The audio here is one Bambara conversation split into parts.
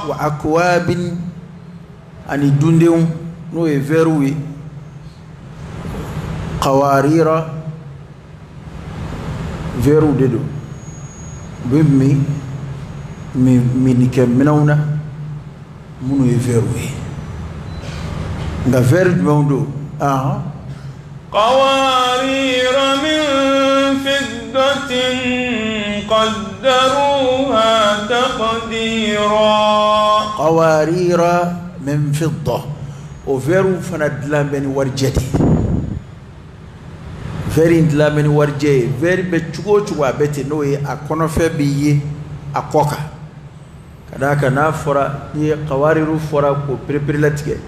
وأكواب أني دونديون نو يفروي قوارير فيرو ديدو بمي من كمنونا منو يفروي غفر موندو قوارير من فضة قدروها تقديرا. قوارير من فضة وفيرو فندلان بين ورجتي فيرين دلان بين ورجي فيري بتشوكو تشوا بيتي نوي أكونو فبيه أكوكا كذاك نافورا هي قوارير فورا كو بريبريلاتيك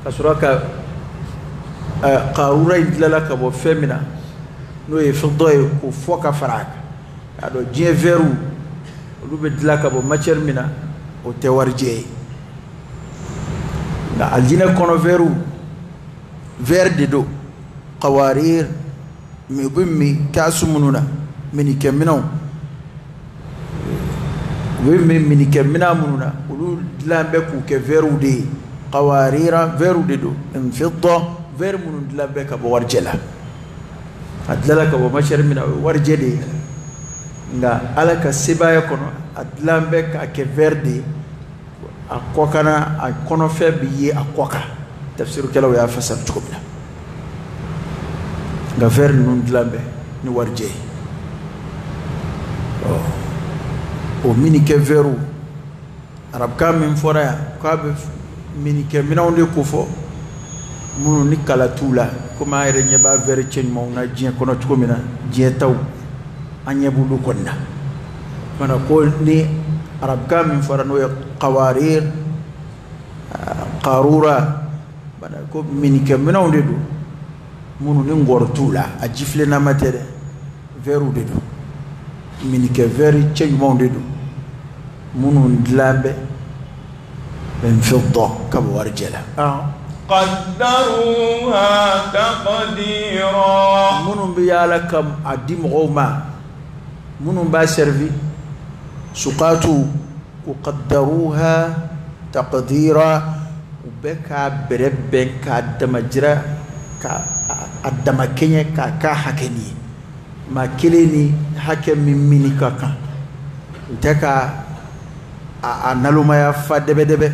كسراك قارورا إندلالا كبو فيمنا نوي فضة كو فوكا فراك هذا جي فيرو لو بدلا كبو ماتشر منا وتورجي لا الجينا كونو فيرو فير ديدو قوارير مي كاسمونونا مني كمنو ومي مني كمنا منونا ولو دلان بكو كفيرو دي قوارير فيرو ديدو من فضة فير منو دلان بكا بورجلا أدلا كبو ماتشر منا ورجي دي nga ala ka sebaya kono adlambe ka ke verde akokana akono febi ye akoka tafsiru kala ya fasal tukumna nga verde nun dlambe ni warje o mini ke veru arab kam min fora ka be mini ke minawde ko fo munu ni kala tula kuma ayre nyeba verde chen mo na jien kono tukumina jien taw anya bulu konna mana ko ni arab kam min farano ya qawarir qarura bana ko min ke mino dedu munu ni ngortula a jifle na matere veru dedu min ke veri chen mo dedu munu ndlambe ben fidda kam warjala قدروها تقديرا. منو بيالا كم اديم غوما منو با سيرفي سقاتو وقدروها تقديرا وبكا بربن كدمجرا كدمكني كا حكني ما كليني حكم مني كاكا تكا انالو ما يفدبدبه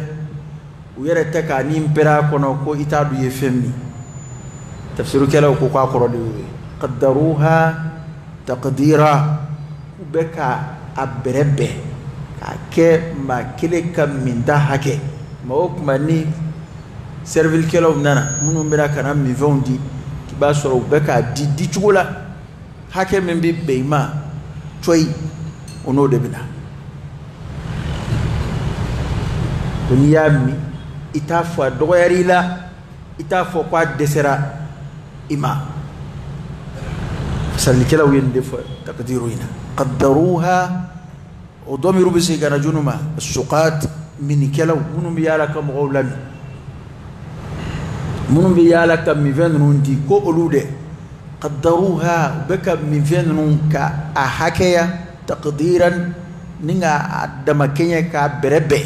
ويرى تكا نيمبرا كونو كو إتادو يفهمني تفسيرو كلا وكو قاقرو قدروها تقديرا وبكا أبربه كي ما كلي كم من ده حكي ما وك ماني سيرفيل كلا ونانا منو مبرا كنا ميفون دي كباسورو وبكا دي تشغولا حكي من بي بيما توي ونو دبنا دنيامي itafwa dogoyarila itafwa kwa desera ima salikela wende fo takdiru ina qaddaruha وضميروا بسيجانا جنوما السقات من كلو منو بيالك مغولم منو بيالك ميفن نوندي كو أولوده قدروها بك ميفن نونكا أحكيا تقديرا نيغا دمكينيا كبربه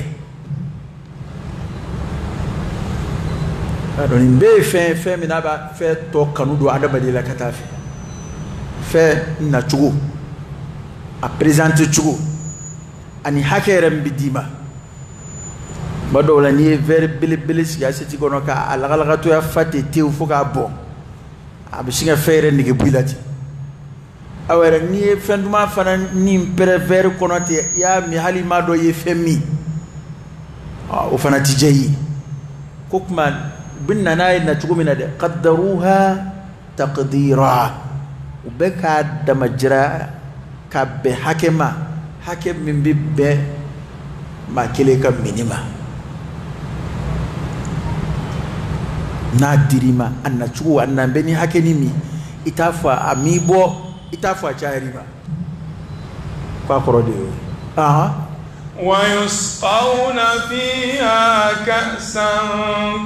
أنا نبي فين من أبا فين تو كانوا دو عدم بديلا كتافي فين ناتشو أبريزانت تشو أني حكيرم بديما بدو لاني فير بيلي سياسة كونو كا على تو يفتي تيو فوكا بون أبشينغ فير نيجي بيلاتي أولا ني فندما فانا نيم بريفير كونو تي يا ميهالي ما دو يفهمي وفانا تجي كوكمان بنا ناي نتشو من هذا قدروها تقديرا وبكا دمجرا كاب حكما حكم من بيب ما كليك مينيما نادريما أن نشوف أن بني حكنيمي إتافا أميبو إتافا شاريما فاقروديو ويسقون فيها كأسا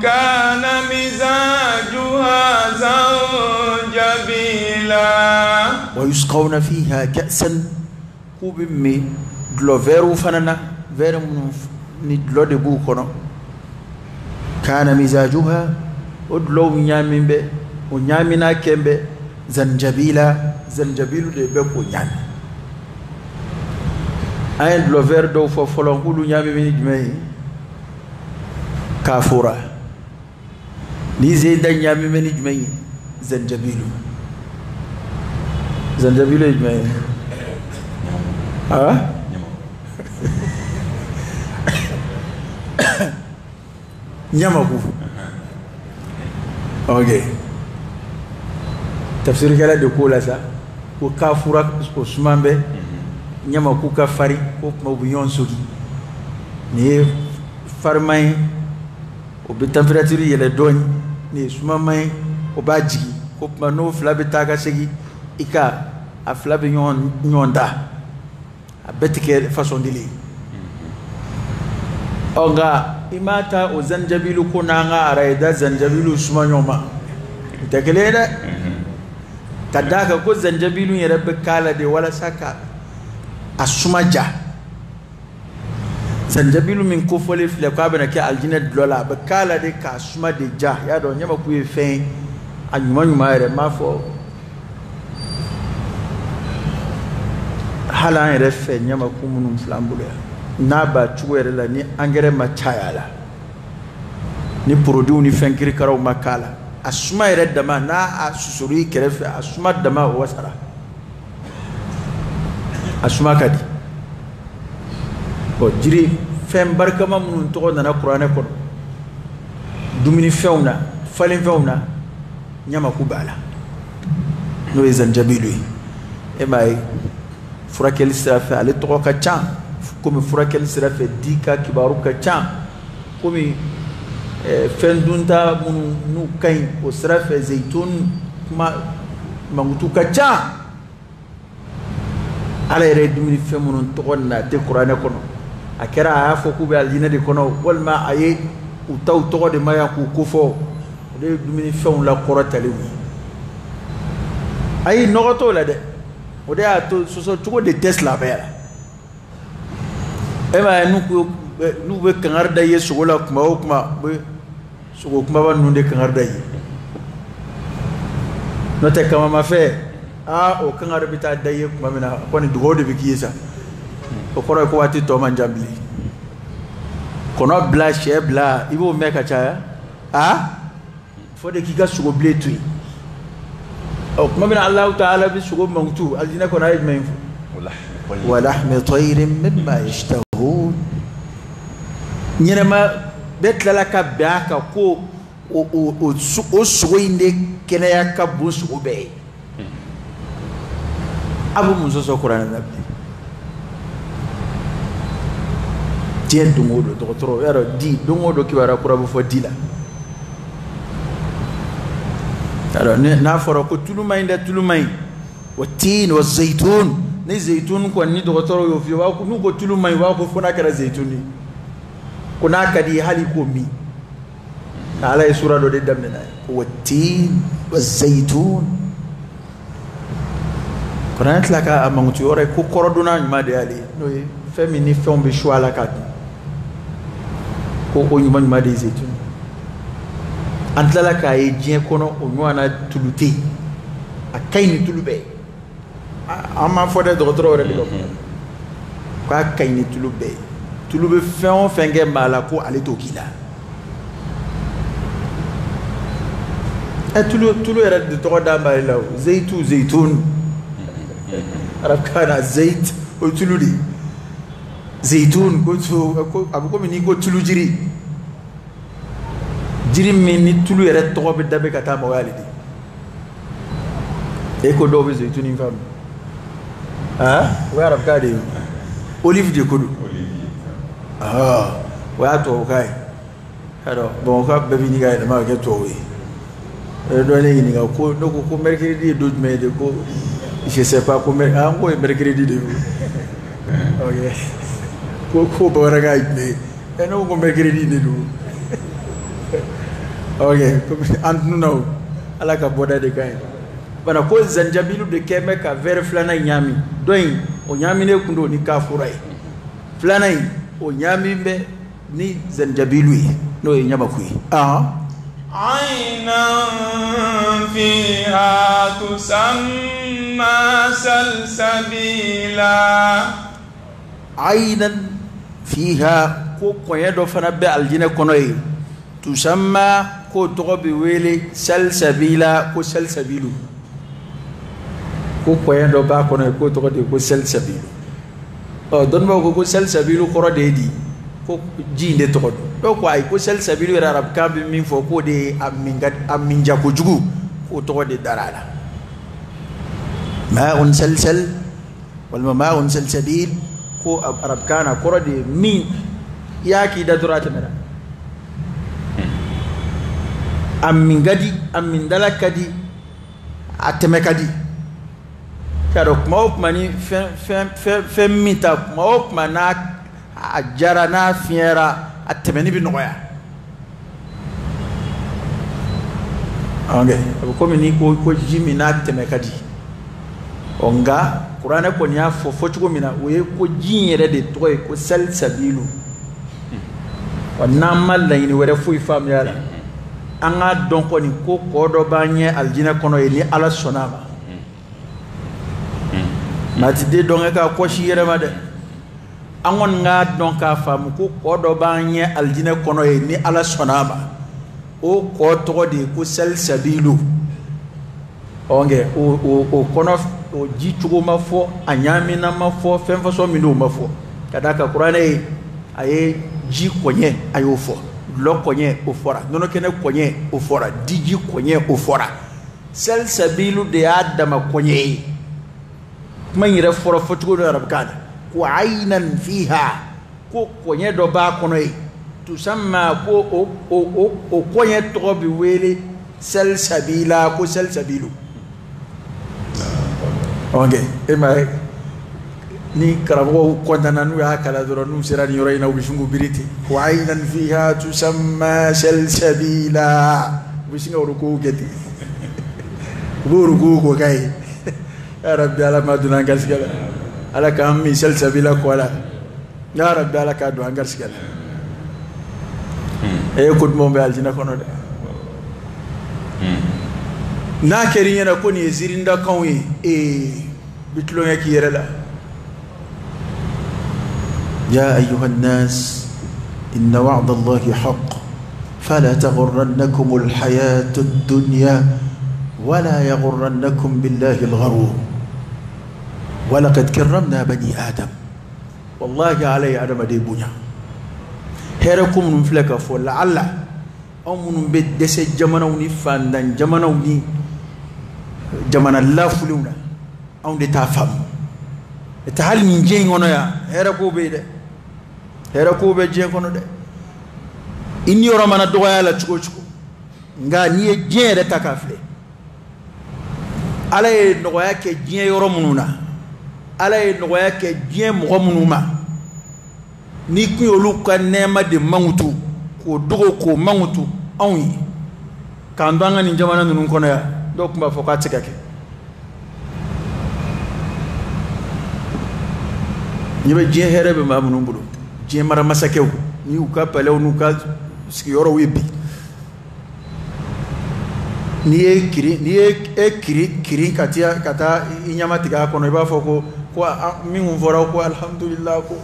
كان مزاجها زنجبيلا ويسقون فيها كأسا كوبمي dlo veru fanana veru ni dlo de bu kono kana mizajuha udlo nyamimbe o nyamina kembe zanjabilu de be ko nyami ay dlo ver do fo folon kulu nyami ni jumay kafura ni zeyda nyami ni jumay zanjabilu jumay nyama ku okay tafsir kala de ko la sa ko kafura ko sumambe nyama ku ka fari ko mo buyon sogi ni farmay o be temperature yele doñ ni sumamay o baji ko mano flabe taga segi ika a flabe nyonda a betike façon dili oga imata o zanjabilu kunanga araida zanjabilu suma nyoma tekeleda kadaka ko zanjabilu yerebe kala de wala saka asuma ja zanjabilu min ko fole fle ko abena ke aljina dola be kala de ka suma de ja ya do nyama ku efen anyuma yere mafo hala yere fe nyama ku munum flambule na ba tuwere la ni engrais machaya la ni produit ni fenkiri karaw makala asuma yere dama na asusuri kerefe asuma dama wasara asuma kadi o jiri fem barkama mun to na qur'ane ko dumini fewna falin fewna nyama kubala no zanjabilu e mai furakel safa ale to ka chan comme furakel safa dika kibaru ka chan comme fendunta mun nu kain o safa zaitun ma mangutu ka chan ala yere dumini femunun to na te qur'ane ko akera afo ku be aljina de kono walma aye utaw to de maya ku kufo de dumini feun la qorata lewi ay nogoto la de o de ato so tugo de Tesla bela e ma nu be kangarda yesu wala kuma be sugo kuma ba nu de kangarda yi no te kama ma fe o kangarda bita daye kuma mina ko ni dugo de bikisa o koro ko wati to man jambli kono bla che bla ibo meka cha fo de kika sugo bletui o kuma min Allah ta'ala bi sugo mangtu aljina ko na yajmain wa lahmi tayrin mimma yashtahun nyama betla la ka baka ko o sugo inde kene ya bu sugo be abu mun so Qur'an nabi tien dungodo docteur yaro di dungodo kibara kurabu fo dila alors na foro ko tulumay nda tulumay wa tin wa zaytun ni zaytun ko ni docteur yo fi wa ko nu ko tulumay wa ko fona kara zaytuni ko na kadi hali ko mi ala sura do de damna wa tin wa zaytun Qur'an tlaka amangutu yore ko koroduna ma de ali no femini fembe shwala kadi ko nyuma nyuma de zaytun antala ka ye jien kono o nywana tulute akaini tulube ama fode docteur re lo ko akaini tulube fen fenge mala ko ale to kila tulu era de to da ba la zaytun arab kana zayt o tuludi zaytun ko abuko mini ko tulujiri jiri mini tulu yere to be dabe kata ma walidi e ko do be zaytuni fam wa arab kade olive de kodu wa to kai hado bon ka be ni ga ma ke to we do le ni ga ko do ko mercredi do me de ko je sais pas ko mercredi de ok ko bora ga ide e no ko mercredi de do okay antu no ala ka boda de kai bana ko zanjabilu de keme ka veriflana nyami doin o nyami ne kundo ni kafurai فلاني ونيامي به ني زنجبيلوي نو ينيامكوي عينا فيها تسمى سلسبيلا عينا فيها كو كويدو فنبي الجنة كونوي تسمى كو تغبي ويلي سلسبيلا كو سلسبيلو كو كويدو با كونوي كو تغبي كو سلسبيلو دون ما كو سلسبيلو كورو ديدي كو جيندي تغدو دو كو اي كو سلسبيلو رارب كامبي مين فو كو دي امينجا كو جوغو كو تغدي دارالا ماء سلسل والماء سلسبيل كو عرب كان كورو دي مين ياكي دادرات منا امين غدي امين دلكدي اتمكدي كارok maok mani fem mita maok mana ajara na fiera atemeni bi noya okay ko mini ko jimi na temekadi onga qur'ana ko nya fo fotugo mina we ko jinyere de toy ko sal sabilu wannan mallaini were fu fam yala anga don ko ni ko do banye aljina kono ni ala sonama mati de donga ka ko shiyere ma de angon nga don ka fam ko do banye aljina kono ni ala sonama o ko to de ko sal sabilu onge o kono o ji tugo mafo anyami na mafo femfo so mi no mafo kadaka qur'ana aye ji konye ayo fo lo konye o fora nono kene konye o fora diji konye o fora sal sabilu de adama konye man yira fora fotugo do rabkana ko aynan fiha ko konye do ba kono tusamma ko o konye to bi wele sal sabila ko sal sabilu okay ema ni karabo kondana nu ya kala doro nu sirani yoro ina ubishungu biriti wa aynan fiha tusamma salsabila ubishinga uruku geti uruku ko kai ya rabbi ala maduna ngarsigala ala kam mi salsabila ko ala ya rabbi ala ka do ngarsigala e ko mo be aljina kono de na kerinya na ko ni zirinda kanwi bitlo yaki yerela يا أيها الناس إن وعد الله حق فلا تغرنكم الحياة الدنيا ولا يغرنكم بالله الغرور ولقد كرمنا بني آدم والله علي آدم دي بنيا هيركم من فلك فلعل أو من بدس جمنوني فاندن جمنوني جمن الله فلونا أو نتافهم تحل من جين ونيا هيركو بيده hera ko be je kono de inni yoro mana do yala chuko nga ni je de takafle ala e no yake je yoro mununa ala e no yake je mo munuma ni ku yolu ka nema de mangutu ko dogo ko mangutu anwi kandanga ni jamana nunun kono ya do kuma fokati kake yibe je here be mamunun bulu je mara masakew ni uka palew nuka sikiyoro webi ni kiri kata inyama tiga kono iba foko ko mi nvora ko alhamdulillah ko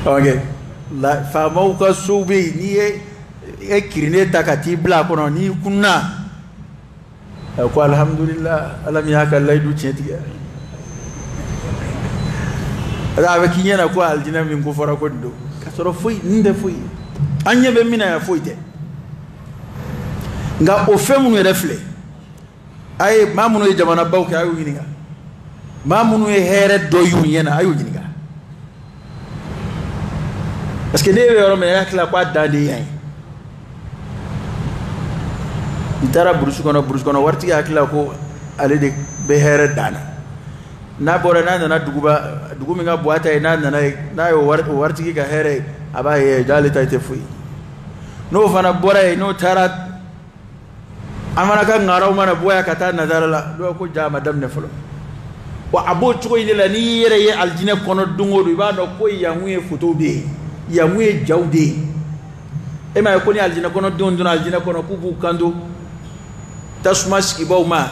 okay la famo ka subi ni kiri ne takati bla kono ni kunna ko alhamdulillah alam yaka laydu chetiga ada kinyana ko aljina min ko fara ko do kasoro foi nde foi anya be mina ya foi te nga o femu refle ay mamuno e jamana bawke ayu yininga mamuno e here do yu yena ayu yininga parce que dewe yoro me yakla ko dande yayi itara burus kono warti yakla ko ale de be here dana na bora na dugumi nga boata na yo warti ga here abaye jalita te fui no fana bora no tarat amana ka ngaraw mana boya kata nazarala do ko jama dam ne folo wa abo cogo in la ni yɛrɛ ye aljinɛ kɔnɔ don o don i b'a dɔn ko yan kun ye photo de ye yan kun ye jaw de ye e m'a ye ko ni aljinɛ kɔnɔ denw donna aljinɛ kɔnɔ k'u b'u kanto tasuma sigibaw ma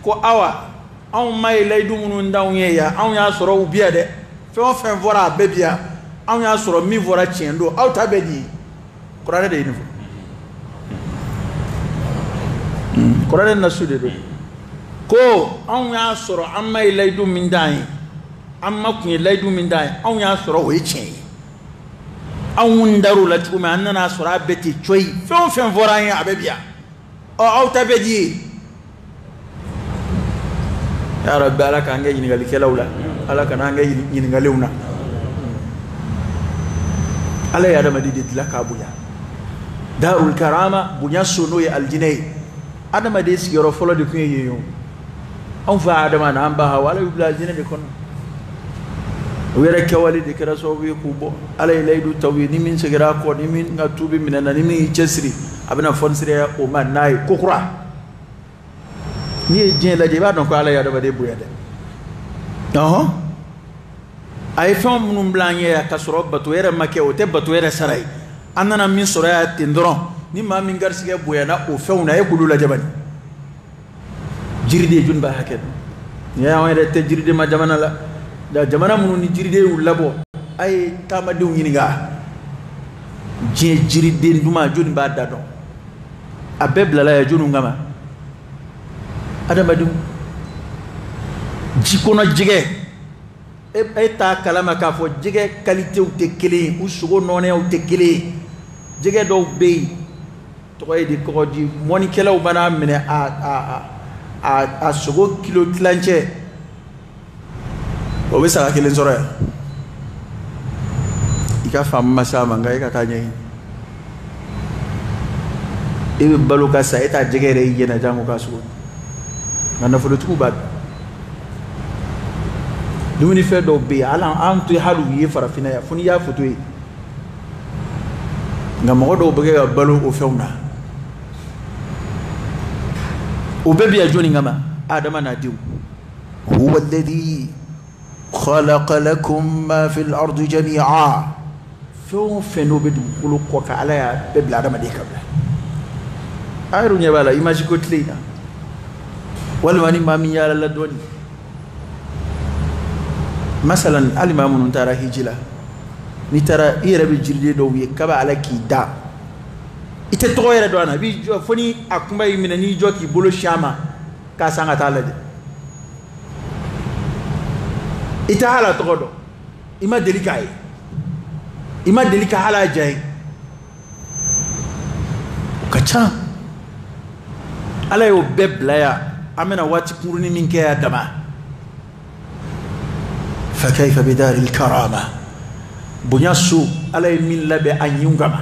ko awa anw ma ye layidu minnu d'anw ye yan anw y'a sɔrɔ u bi yan dɛ fɛn o fɛn fɔra a bɛɛ bi yan anw y'a sɔrɔ min fɔra tiɲɛ don aw ta bɛ di kuranɛ de ye nin fɔ kuranɛ nasu de don ko anw y'a sɔrɔ an ma ye layidu min d'an ye an ma kun ye layidu min d'an ye anw y'a sɔrɔ o ye tiɲɛ ye anw dar'o la cogo min an nana sɔrɔ a bɛɛ tɛ coyi fɛn o fɛn fɔra an ye a bɛ bi yan ɔ aw ta bɛ di ya rabbi ala k'an kɛ ɲininkalikɛlaw la ala kana an kɛ ɲininkaliw na ala ye adamaden de dilan k'a bonya darul karama bonya so n'o ye aljinɛ ye adamaden sigiyɔrɔ fɔlɔ de tun ye yen ye anw fa adama n'an ba hawa ala y'u bila aljinɛ de kɔnɔ o yɛrɛ kɛwale de kɛra sababu ye k'u bɔ ala ye layidu taw ye ni min seginna a kɔ ni min ka tuubi minɛ na ni min y'i cɛsiri a bɛna fɔnisiriya o ma n'a ye ko kura n'i ye diɲɛ lajɛ i b'a dɔn ko ala ye adamaden bonya dɛ a ye fɛn minnu bila an ɲɛ ka sɔrɔ bato yɛrɛ ma kɛ o tɛ bato yɛrɛ sara ye an nana min sɔrɔ yan ten dɔrɔn ni maa min garisigɛ bonyana o fɛnw na a ye k'olu lajɛ bani jiriden joli b'a hakɛ dɔn ni y'anw yɛrɛ tɛ jiriden ma jamana la nka jamana minnu ni jiriden y'u labɔ a ye taamadenw ɲininka diɲɛ jiriden duman joli b'a da dɔn a bɛɛ bilala yan joliw kama adamadenw ji kɔnɔ jɛgɛ e t'a kalama k'a fɔ jɛgɛ kalitew tɛ kelen ye u sogo nɔnɛyaw tɛ kelen ye jɛgɛ dɔw bɛ yen tɔgɔ ye di kɔgɔji mɔnikɛlaw mana minɛ a sogo kilo tilancɛ o bɛ saga kelen sɔrɔ yan i ka faamu ma s'a ma nka e ka taa ɲɛɲini e bɛ balo ka sa e t'a jɛgɛ yɛrɛ y'i ɲɛna jango ka sogo nka nafolotigiw b'a dɔn dumunifɛn dɔw bɛ yen an tɛ hali u ye farafinna yan fo n'i y'a foto ye nka mɔgɔ dɔw bɛ kɛ ka balo o fɛnw na o bɛɛ bɛ yan jɔnni kama adama n'a denw huwa alladhi khalaqa lakum ma fi al-ardi jami'a fɛn o fɛn n'o bɛ dugukolo kɔ kan ala y'a bɛɛ bila adamaden kan bila a yɛrɛ ɲɛ b'a la image ko tile in na walima ni maa min yaala la dɔɔnin masalan hali maa minnu taara hiji la n'i taara i yɛrɛ bɛ jiriden dɔw ye k'a bɛ ala k'i da i tɛ tɔgɔ yɛrɛ dɔn a na i b'i jɔ fo ni a kunba y'i minɛ n'i jɔ k'i bolo si a ma k'a san ka taa lajɛ i tɛ hala tɔgɔ dɔn i ma deli k'a ye i ma deli ka hala ja ye o ka ca ala y'o bɛɛ bila yan an bɛna waati kurunin min kɛ yan dama fa kayfa bidaril karama bonya so ala ye min labɛn a ɲinw kama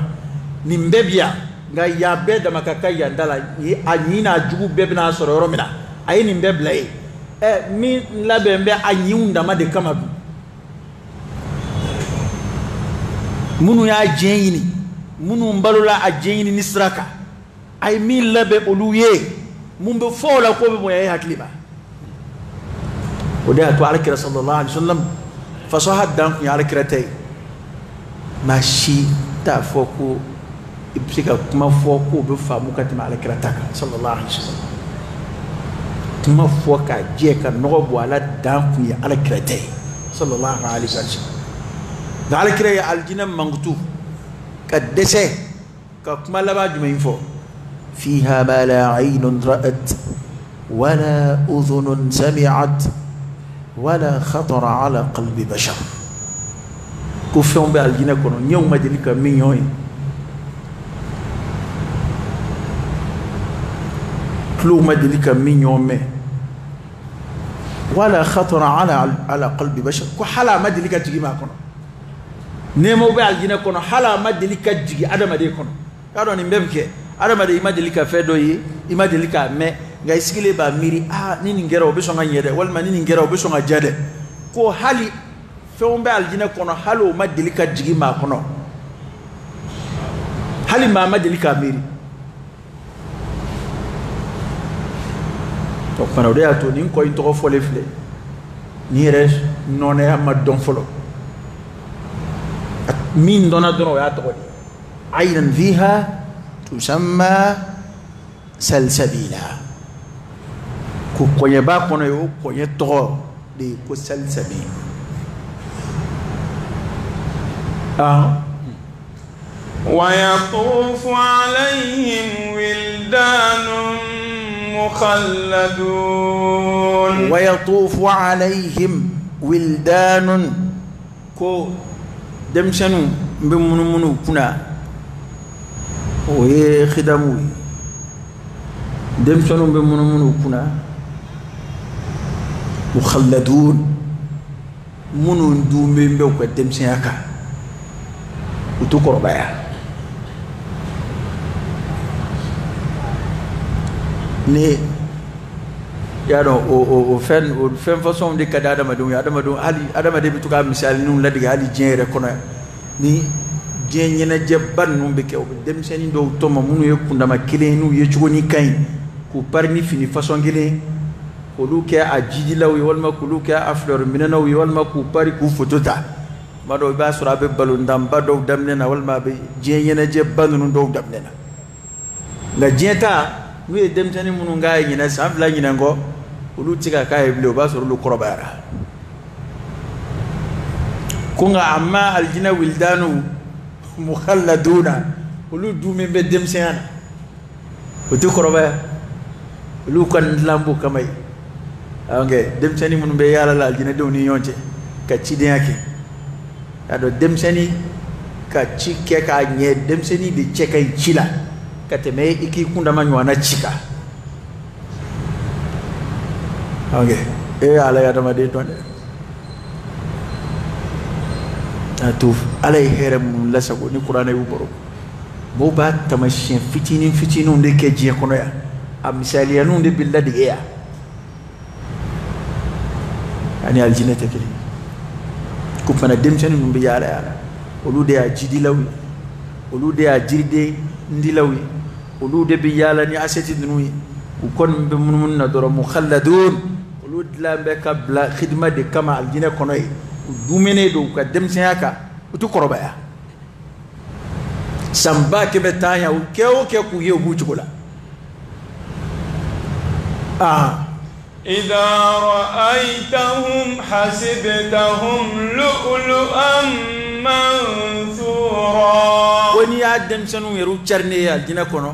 nin bɛɛ bi yan nka yan bɛɛ dama ka kan yan da la a ɲin n'a jugu bɛɛ bɛna sɔrɔ yɔrɔ min na a ye nin bɛɛ bila ye min labɛn bɛ a ɲinw dama de kama bi minnu y'a diɲɛ ɲini minnu balola a diɲɛ ɲini ni sira kan a ye min labɛn olu ye mun bɛ fɔ o la k'o bɛ bonya e hakili ma o de y'a to alakira sallallahu alaihi wasallam fasaha dan kun ye alakira ta ye maa si t'a fɔ ko i bɛ se ka kuma fɔ k'o bɛ faamu ka tɛmɛ alakira ta kan sallallahu alaihi wasallam kuma fɔ ka jɛ ka nɔgɔ bɔ ala dan kun ye alakira ta ye sallallahu alaihi wasallam nka alakira ye alijinɛ mankutu ka dɛsɛ ka kuma laban jumɛn fɔ fiha ma la aynun ra'at wala udhunun sami'at wala khatara ala qalbi bashar ko fɛnw bɛ alijinɛ kɔnɔ ɲɛw ma deli ka min ɲɔgɔn ye tulow ma deli ka min ɲɔgɔn mɛn wala khatara ala qalbi bashar ko hali a ma deli ka jigin maa kɔnɔ nɛɛmaw bɛ alijinɛ kɔnɔ hali a ma deli ka jigin adamaden kɔnɔ k'a dɔn nin bɛɛ bɛ kɛ adamaden i ma deli ka fɛn dɔ ye i ma deli k'a mɛn nka i sigilen b'a miiri ni nin kɛra o bɛ sɔn ka ɲɛ dɛ walima ni nin kɛra o bɛ sɔn ka diya dɛ ko hali fɛnw bɛ alijinɛ kɔnɔ hali o ma deli ka jigin maa kɔnɔ hali maa ma deli k'a miiri o kumana o de y'a to nin kɔ in tɔgɔ fɔlen filɛ نيرش نونيا ما دون فلو مين دونا دون يا تقول عينا فيها تسمى سلسبيلا كوني با كوني يو كوني تو دي كو سلسبيل ويطوف عليهم ولدان مخلدون ويطوف عليهم ولدان كو دمشنو بمنو كنا ويخدموا دمشنو بمنو كنا مخلدون منو دومي بوك دمشنياكا وتقرب ni ya do o fen façon de kada adamadu ali adamade bi tuka misal nun la diga ali jere kono ni jenyena jebban nun be ke dem seni do to ma munu yekunda ma kilenu ye chugoni kain ku parni fini façon gele ko lu ke ajiji lawi wal ma ku lu ke aflor minana wi wal ma ku pari ku fotota ma do ba sura be balu ndam ba do damnena wal ma be jenyena jebban nun do damnena la jeta we dem tani munu ngaay ñina sam la ñina ngo ulu tika kay blo ba so lu korobara ko nga amma aljina wildanu mukhalladuna ulu dume be dem sen utu korobara ulu kan lambu kamay ange dem tani munu be yala la aljina do ni yonte ka ci de yake ado dem seni ka ci ke ka nye dem seni de chekay cila kateme iki kunda manywana chika okay ala ya dama de tonde atuf ala herem la sago ni qur'ana yu boro bo ba tamashin fitinin de ke je kono ya am misaliyanu de billadi ya ani aljinata kili ku fana dem sene numbi yala yala olude a jidilawi olude a jirde ndilawi ulude bi yala ni aseti nuyi ku kon be mun na doro mukhalladun ulud la be kabla khidma de kama aljina konoy dumene do ka dem senaka utu koroba ya samba ke betanya u kewo ke ku yewu chugula إذا رأيتهم حسبتهم لؤلؤا منثورا وني آدم سنو يرو چرني الجنة كنو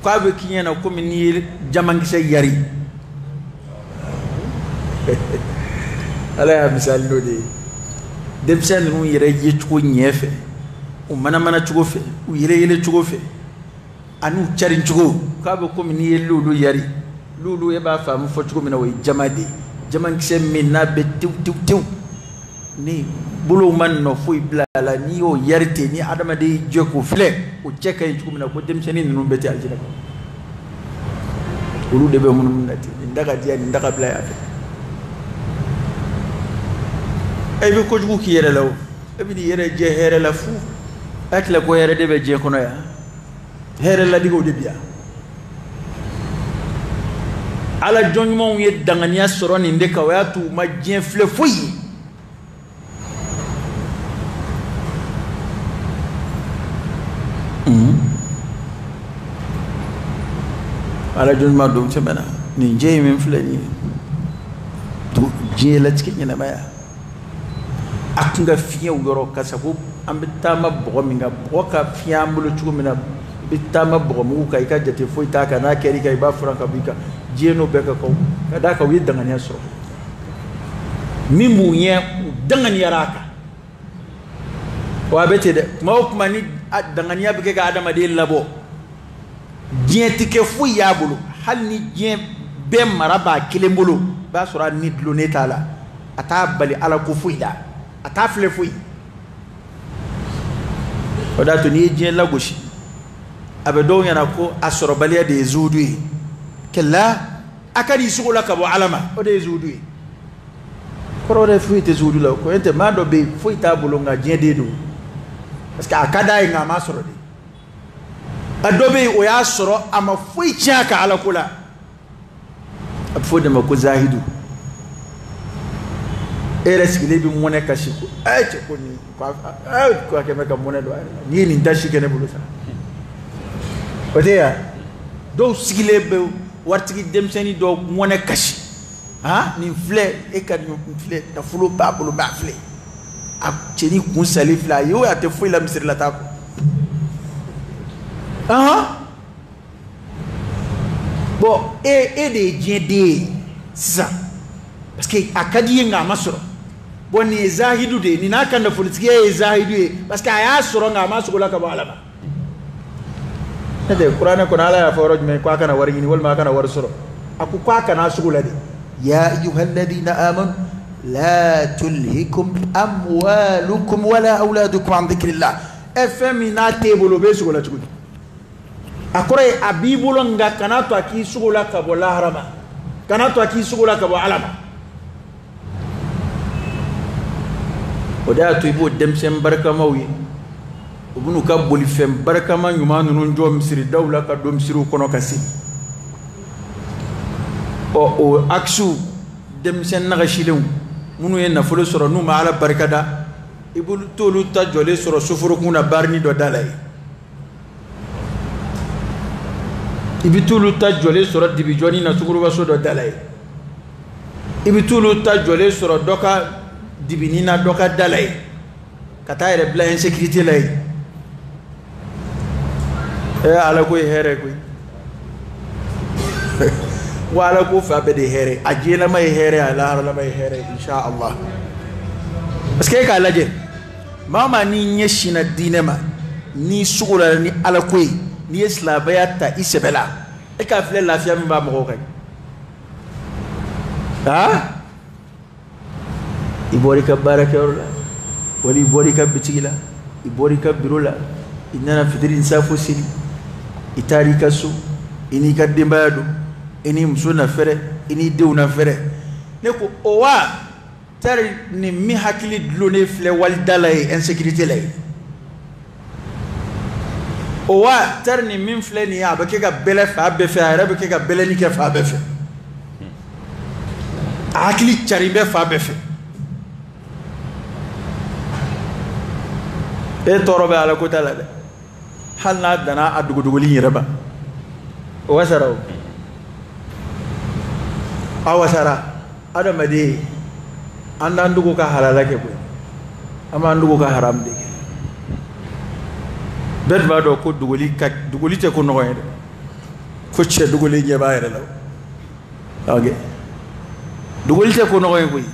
قابل كيانا كم نيل جمانك سياري على مثال نودي دم سنو يري يچو نيفه ومنا چوفه ويري چوفه أنو چرين چو قابل كم نيل لولو ياري lulu e ba fa mu fotugo mina way jamadi jaman kise minna be tiw ni bulu man no fuy blala ni o yarite ni adama de jeko fle o cekay ci mina ko dem seni no beti aljina ko lulu de be mun nati ndaga dia ni ndaga bla ya ay be ko jugu ki yere law e bi di yere je here la fu ak la ko yere de be je ko no ya here la digo de biya ala jonmon ye dangania soro ni ndeka watu majien fle fuyi ala jonma do semena ni je min fle ni do je la tike nyina maya akunga fiye yoro kasabu ambitama bogo minga boka fiambulo chugumina bitama bogo mu kai ka jate foi ta kana keri kai ba franka bika jeno beka ko kada ka wi dangania so mimu nye dangania raka wa bete de ma ni dangania beke ka adama de labo tike fu yabulu hal ni je be maraba kilembulu ba sura ni dlo netala ata bali ala ku fuida ata fle fui oda to ni je lagoshi abedo yana ko asoro baliya de zudui kella akadi sugula ka bo alama o de zudu ko de fuite zudu la ko ente ma do be fuita bulunga jede do parce que akada nga ma soro de adobe o ya soro ama fuicha ka ala kula abfode ma ko zahidu sigilen bi mɔnɛ kasi ko cɛ ko ni ko a kɛ bɛ ka mɔnɛ don ni ye nin da si kɛ ne bolo sa o tɛ ya dɔw sigilen bɛ waritigi denmisɛnnin dɔw mɔnɛ kasi nin filɛ e ka nin filɛ nafolo b'a bolo b'a filɛ a cɛnin kun sali filɛ a ye o a tɛ foyi la misiri la t'a kɔ bon e de ye diɲɛ den ye sisan parce que a ka di ye nka a ma sɔrɔ bon nin ye zahidu de ye nin n'a ka nafolotigiya ye zahidu ye parce que a y'a sɔrɔ nka a ma sogo la ka bɔ ala ma ne tɛ kuranɛ kɔnɔ ala y'a fɔ yɔrɔ jumɛn ko a kana wari ɲini walima a kana wari sɔrɔ a ko k'a kana sugu la de ya ayyuhalladhina amanu la tulhikum amwalukum wala awladukum an dhikrillah fɛn min n'a t'e bolo o b'e sogo la cogo di a kɔrɔ ye a b'i bolo nka kana to a k'i sogo la ka bɔ lahara ma kana to a k'i sogo la ka bɔ ala ma o de y'a to i b'o denmisɛn barikamaw ye u bɛn'u ka bolifɛn barikama ɲuman ninnu jɔ misiridaw la ka don misiriw kɔnɔ ka se o akisiw denmisɛn nagasilenw minnu ye nafolo sɔrɔ n'u ma ala barika da i b'olu t'olu ta jɔlen sɔrɔ soforokun na barini dɔ da la ye i bɛ t'olu ta jɔlen sɔrɔ dibijɔni na sugurubaso dɔ da la ye i bɛ t'olu ta jɔlen sɔrɔ dɔ ka dibini na dɔ ka da la ye ka taa yɛrɛ bila insécurité la ye ala ko ye hɛrɛ koyi wa ala ko fa bɛɛ de hɛrɛ a diɲɛlama ye hɛrɛ a laharalama ye hɛrɛ insha Allah parce que e k'a lajɛ maa o maa n'i ɲɛsinna diinɛ ma n'i sugu la ni ala ko ye n'i ye silamɛya ta i sɛbɛ la e k'a filɛ lafiya min b'a mɔgɔw kan i bɔra i ka baarakɛyɔrɔ la wali i bɔra i ka bitigi la i bɔra i ka biro la i nana fitiri safo seli i taara i ka so i n'i ka denbaya don i n'i muso na fɛrɛ i n'i denw na fɛrɛ ne ko o wa tari nin min hakili dulonnen filɛ walida la ye insécurité la ye o wa tari nin min filɛ nin ye a bɛ kɛ ka bɛlɛ fɛ a bɛɛ fɛ a yɛrɛ bɛ kɛ ka bɛlɛni kɛ fa bɛɛ fɛ a hakili cari bɛ fa bɛɛ fɛ e tɔɔrɔ bɛ ala ko t'a la dɛ hali n'a danna a duguduguli yɛrɛ ma o wasara o a wasara adamaden an t'an dogo ka halala kɛ koyi an b'an dogo ka haram de kɛ bɛɛ tun b'a dɔn ko duguli tɛ ko nɔgɔ ye dɛ ko cɛ dogolen ɲɛ b'a yɛrɛ la ok duguli tɛ ko nɔgɔ ye koyi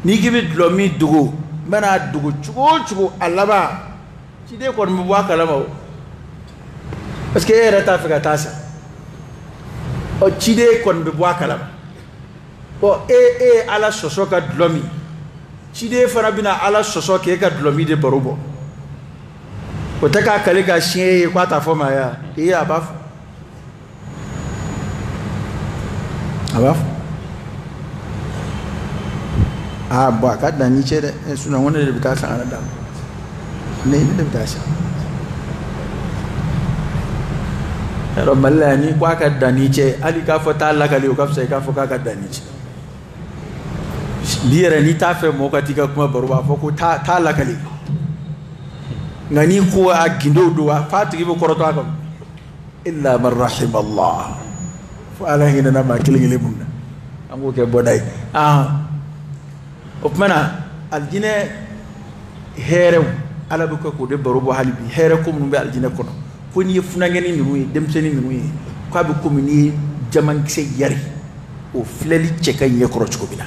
n'i k'i bɛ dulɔ min dogo n bɛna dogo cogo o cogo a laban ciden kɔni bɛ bɔ a kalama o parce que e yɛrɛ t'a fɛ ka taa sa ɔ ciden kɔni bɛ bɔ a kalama ɔ e ye ala sɔsɔ ka dulɔ min ciden fana bɛna ala sɔsɔ k'e ka dulɔ min de baro bɔ o tɛ k'a kale ka siɲɛ ye k'a t'a fɔ ma ye a b'a fɔ a b'a fɔ bɔn a ka dan ni cɛ dɛ sinon ko ne de bɛ taa san kana d'a ma ne de bɛ taa san yɔrɔ Mali la yan n'i ko a ka dan ni cɛ hali k'a fɔ taa lakali o ka fisa i k'a fɔ k'a ka dan ni cɛ bi yɛrɛ n'i t'a fɛ mɔgɔ ka t'i ka kuma baro b'a fɔ ko taa lakali nka n'i ko a gindow don a f'a tigi bɛ kɔrɔtɔ a kan illa man rahima Allah fo ala hinɛna maa kelen kelen mun na an k'o kɛ bɔda ye o tuma na alijinɛ hɛrɛw ala bɛ kɛ k'o de baro bɔ hali bi hɛrɛ ko minnu bɛ alijinɛ kɔnɔ ko n'i ye funankɛni ninnu ye denmisɛnnin ninnu ye k'a bɛ komi n'i ye jamankisɛ yari o filɛli cɛ ka ɲɛ kɔrɔ cogo min na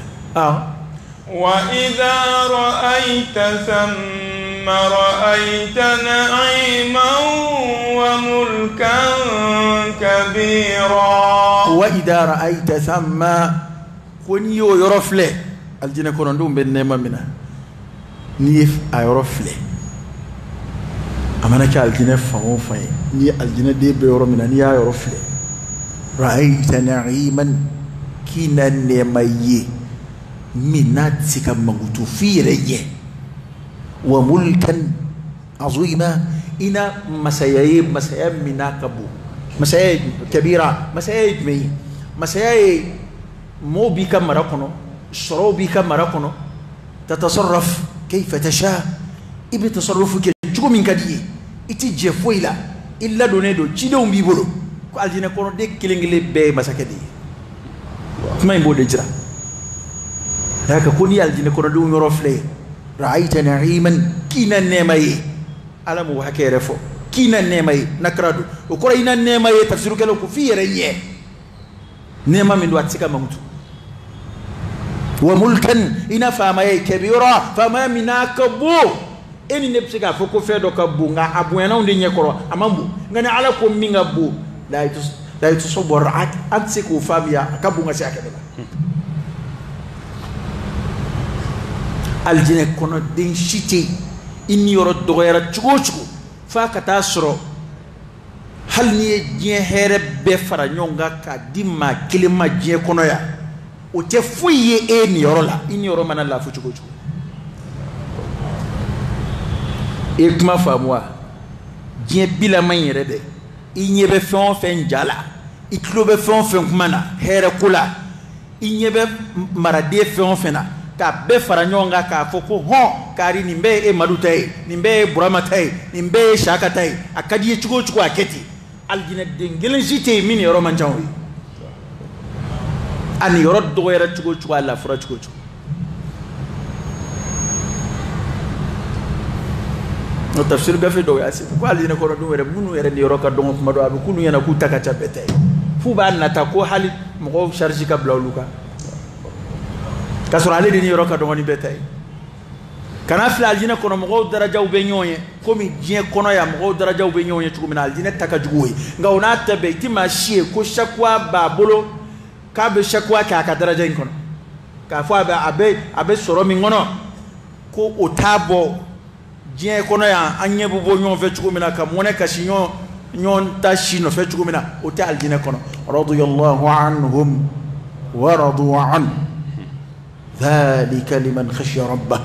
وإذا رأيت ثم رأيت نعيما وملكا كبيرا وإذا رأيت ثم كونيو يرفله الجنة كونندوم بالنعمة منا نيف أيرفله أما نك الجنة فهو فين ني الجنة دي بيرو منا ني أيرفله رأيت نعيما كنا نعمي minat sika mangutu fireye wa mulkan azima ina masaya minakabu masaya kabira masaya mo bi ka mara kono soro bi ka mara kono تتصرف كيف تشاء إبي تصرفك جو من كدي إتي جفويلا إلا دونيدو تشيدو بيبولو كو الجنة كونو دي كيلينغلي بي مساكدي ما يبو دجرا هكا كوني الجنة كونو دو نورفلي رأيت نعيما كينا نيماي على مو هكا رفو كينا نيماي نكرادو وكورينا نيماي تفسيرو كالو كفي رنيه نيما من دواتسيكا ممتو وملكا إنا فاماي كبيرا فما منا كبو إني نبسيكا فوكو فيدو كبو نغا أبوينا وندي نيكورو أمامبو نغاني على كو مينغا بو لا يتصبر أتسيكو فاميا كبو نغا سيكا الجنة كونو دين شيتي إني يورو دوغيرا تشكو تشكو فاكتا سرو هل ني جين هيرب بفرا نيونغا كديما كلمة جين كونو يا o te fuye e ni yoro la ini yoro mana la fu chugo chugo e kuma famwa dien bila man yere de inyebe fon fen jala iklobe fon fen kumana here kula inyebe marade fon fena ka be faranyonga ka foko ho kari nimbe e madutai nimbe buramatai nimbe shakatai akadi chugo chugo aketi aljina dengelen jite mini yoro manjawi ani yoro dogoyera chugo chugo ala fura chugo chugo no tafsir gafe do yasi ko ali ne ko do were munu yere ni yoro ka dongo kuma do abi kunu yana ku taka bete fu ba nata ko hali mo charge ka blawluka kasura ali ni yoro ka dongo ni bete kana fla aljina ko mo daraja u be nyonye ko mi jien kono ya mo daraja u be nyonye chugo mina aljina taka jugo nga ona tabe ti ma shie ko shakwa ba bolo kabe shakwa ka ka daraja inkono ka fo abe soro mi ngono ko otabo jien kono ya anye bubo nyon fe chugo mina ka mone ka shinyo nyon ta shino fe chugo mina o ta aljina kono radiyallahu anhum wa radu an dhalika liman khashiya rabbah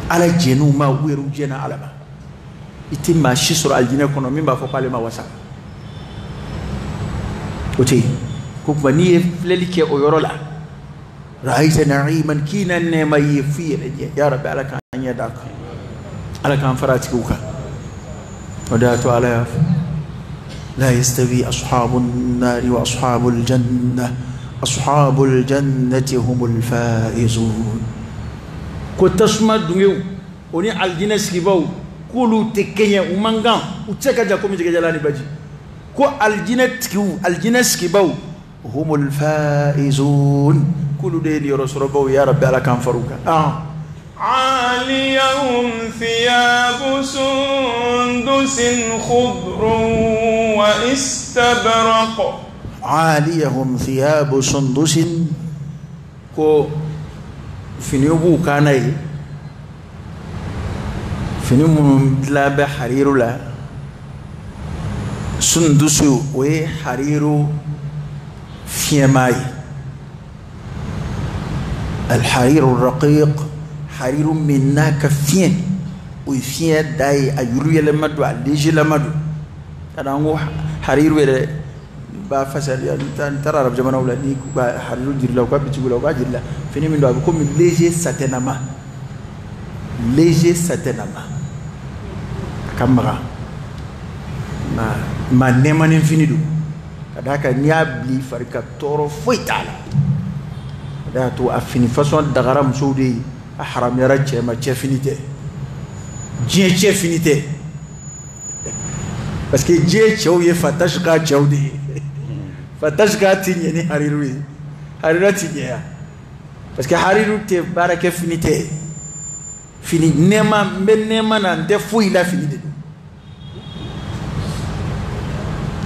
ala jenu ma weru jena alama itima shisro aljina kono mimba fo pale ma wasa oti كوكما نيه فللك أويرولا رأيت نعيما كينا نما يفير يا رب على كان يداك على كان فراتك وكا وداتوا على لا يستوي أصحاب النار وأصحاب الجنة أصحاب الجنة هم الفائزون كنت تسمع دنيو وني الجنة سكيباو كلو تكينيا ومانغان وتسكا جاكم يجي جلاني باجي كو الجنة سكيباو هم الفائزون كل دين يرسربوا يا رب على كان فروكا عاليهم ثياب سندس خضر واستبرق عاليهم ثياب سندس كو فينيبو كاناي فينيم لا بحرير لا سندس وحرير فيماي الحرير الرقيق حرير منك فين وفين داي أيروي لمدو عليجي لمدو أنا هو حرير ولا بافسر يعني ترى رب جمانا ولا نيك حرير جير لو كاب بتقول لو كاجير لا فيني من دو أبيكم ليجي ساتنما ليجي ساتنما كامرا ما نمان فيني دو kadaka niabli farika toro foitala da to afini façon dagara musudi ahram yara chema chefinité dien chefinité parce que dien chew ye fatashka chewdi fatashka tinye ni hariru tinye parce que hariru te baraka finité fini nema menema na ndefu ila finité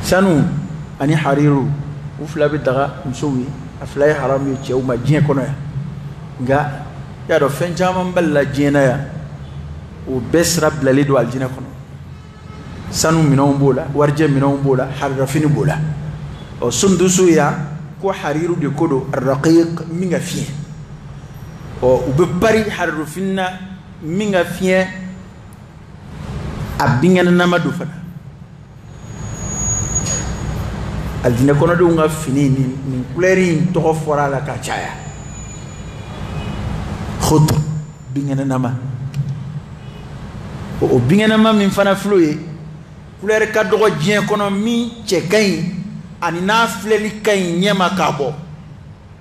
sanu ani hariru ufla bidaga msuwi aflay haram ci o ma jien kono ya nga ya do fen jaman balla jiena ya o besrab la lido aljina kono sanu minon bola warje minon bola harra fini bola o sundusu ya ko hariru de kodo raqiq minga fi o be bari harru finna minga fi abinga na madu fana aljina kono do nga fini ni couleur to fora la ka chaya khudr bingana nama o bingana nama min fana floye couleur ka dogo dien kono mi che kay ani na fleli kay nyema kabo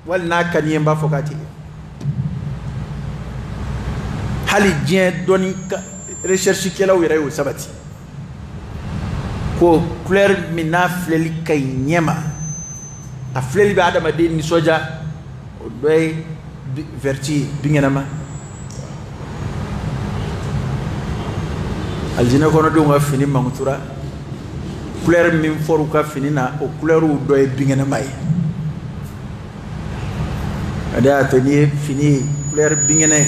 wal na kanyemba fokati hali dien doni recherche kela o yere o sabati ko couleur min na fleli kay nyema a fleli ba adama de ni soja doy verti bingenama aljina kono do nga fini mangutura couleur min foru ka fini na o couleur u doy bingenama yi ada to ni fini couleur bingene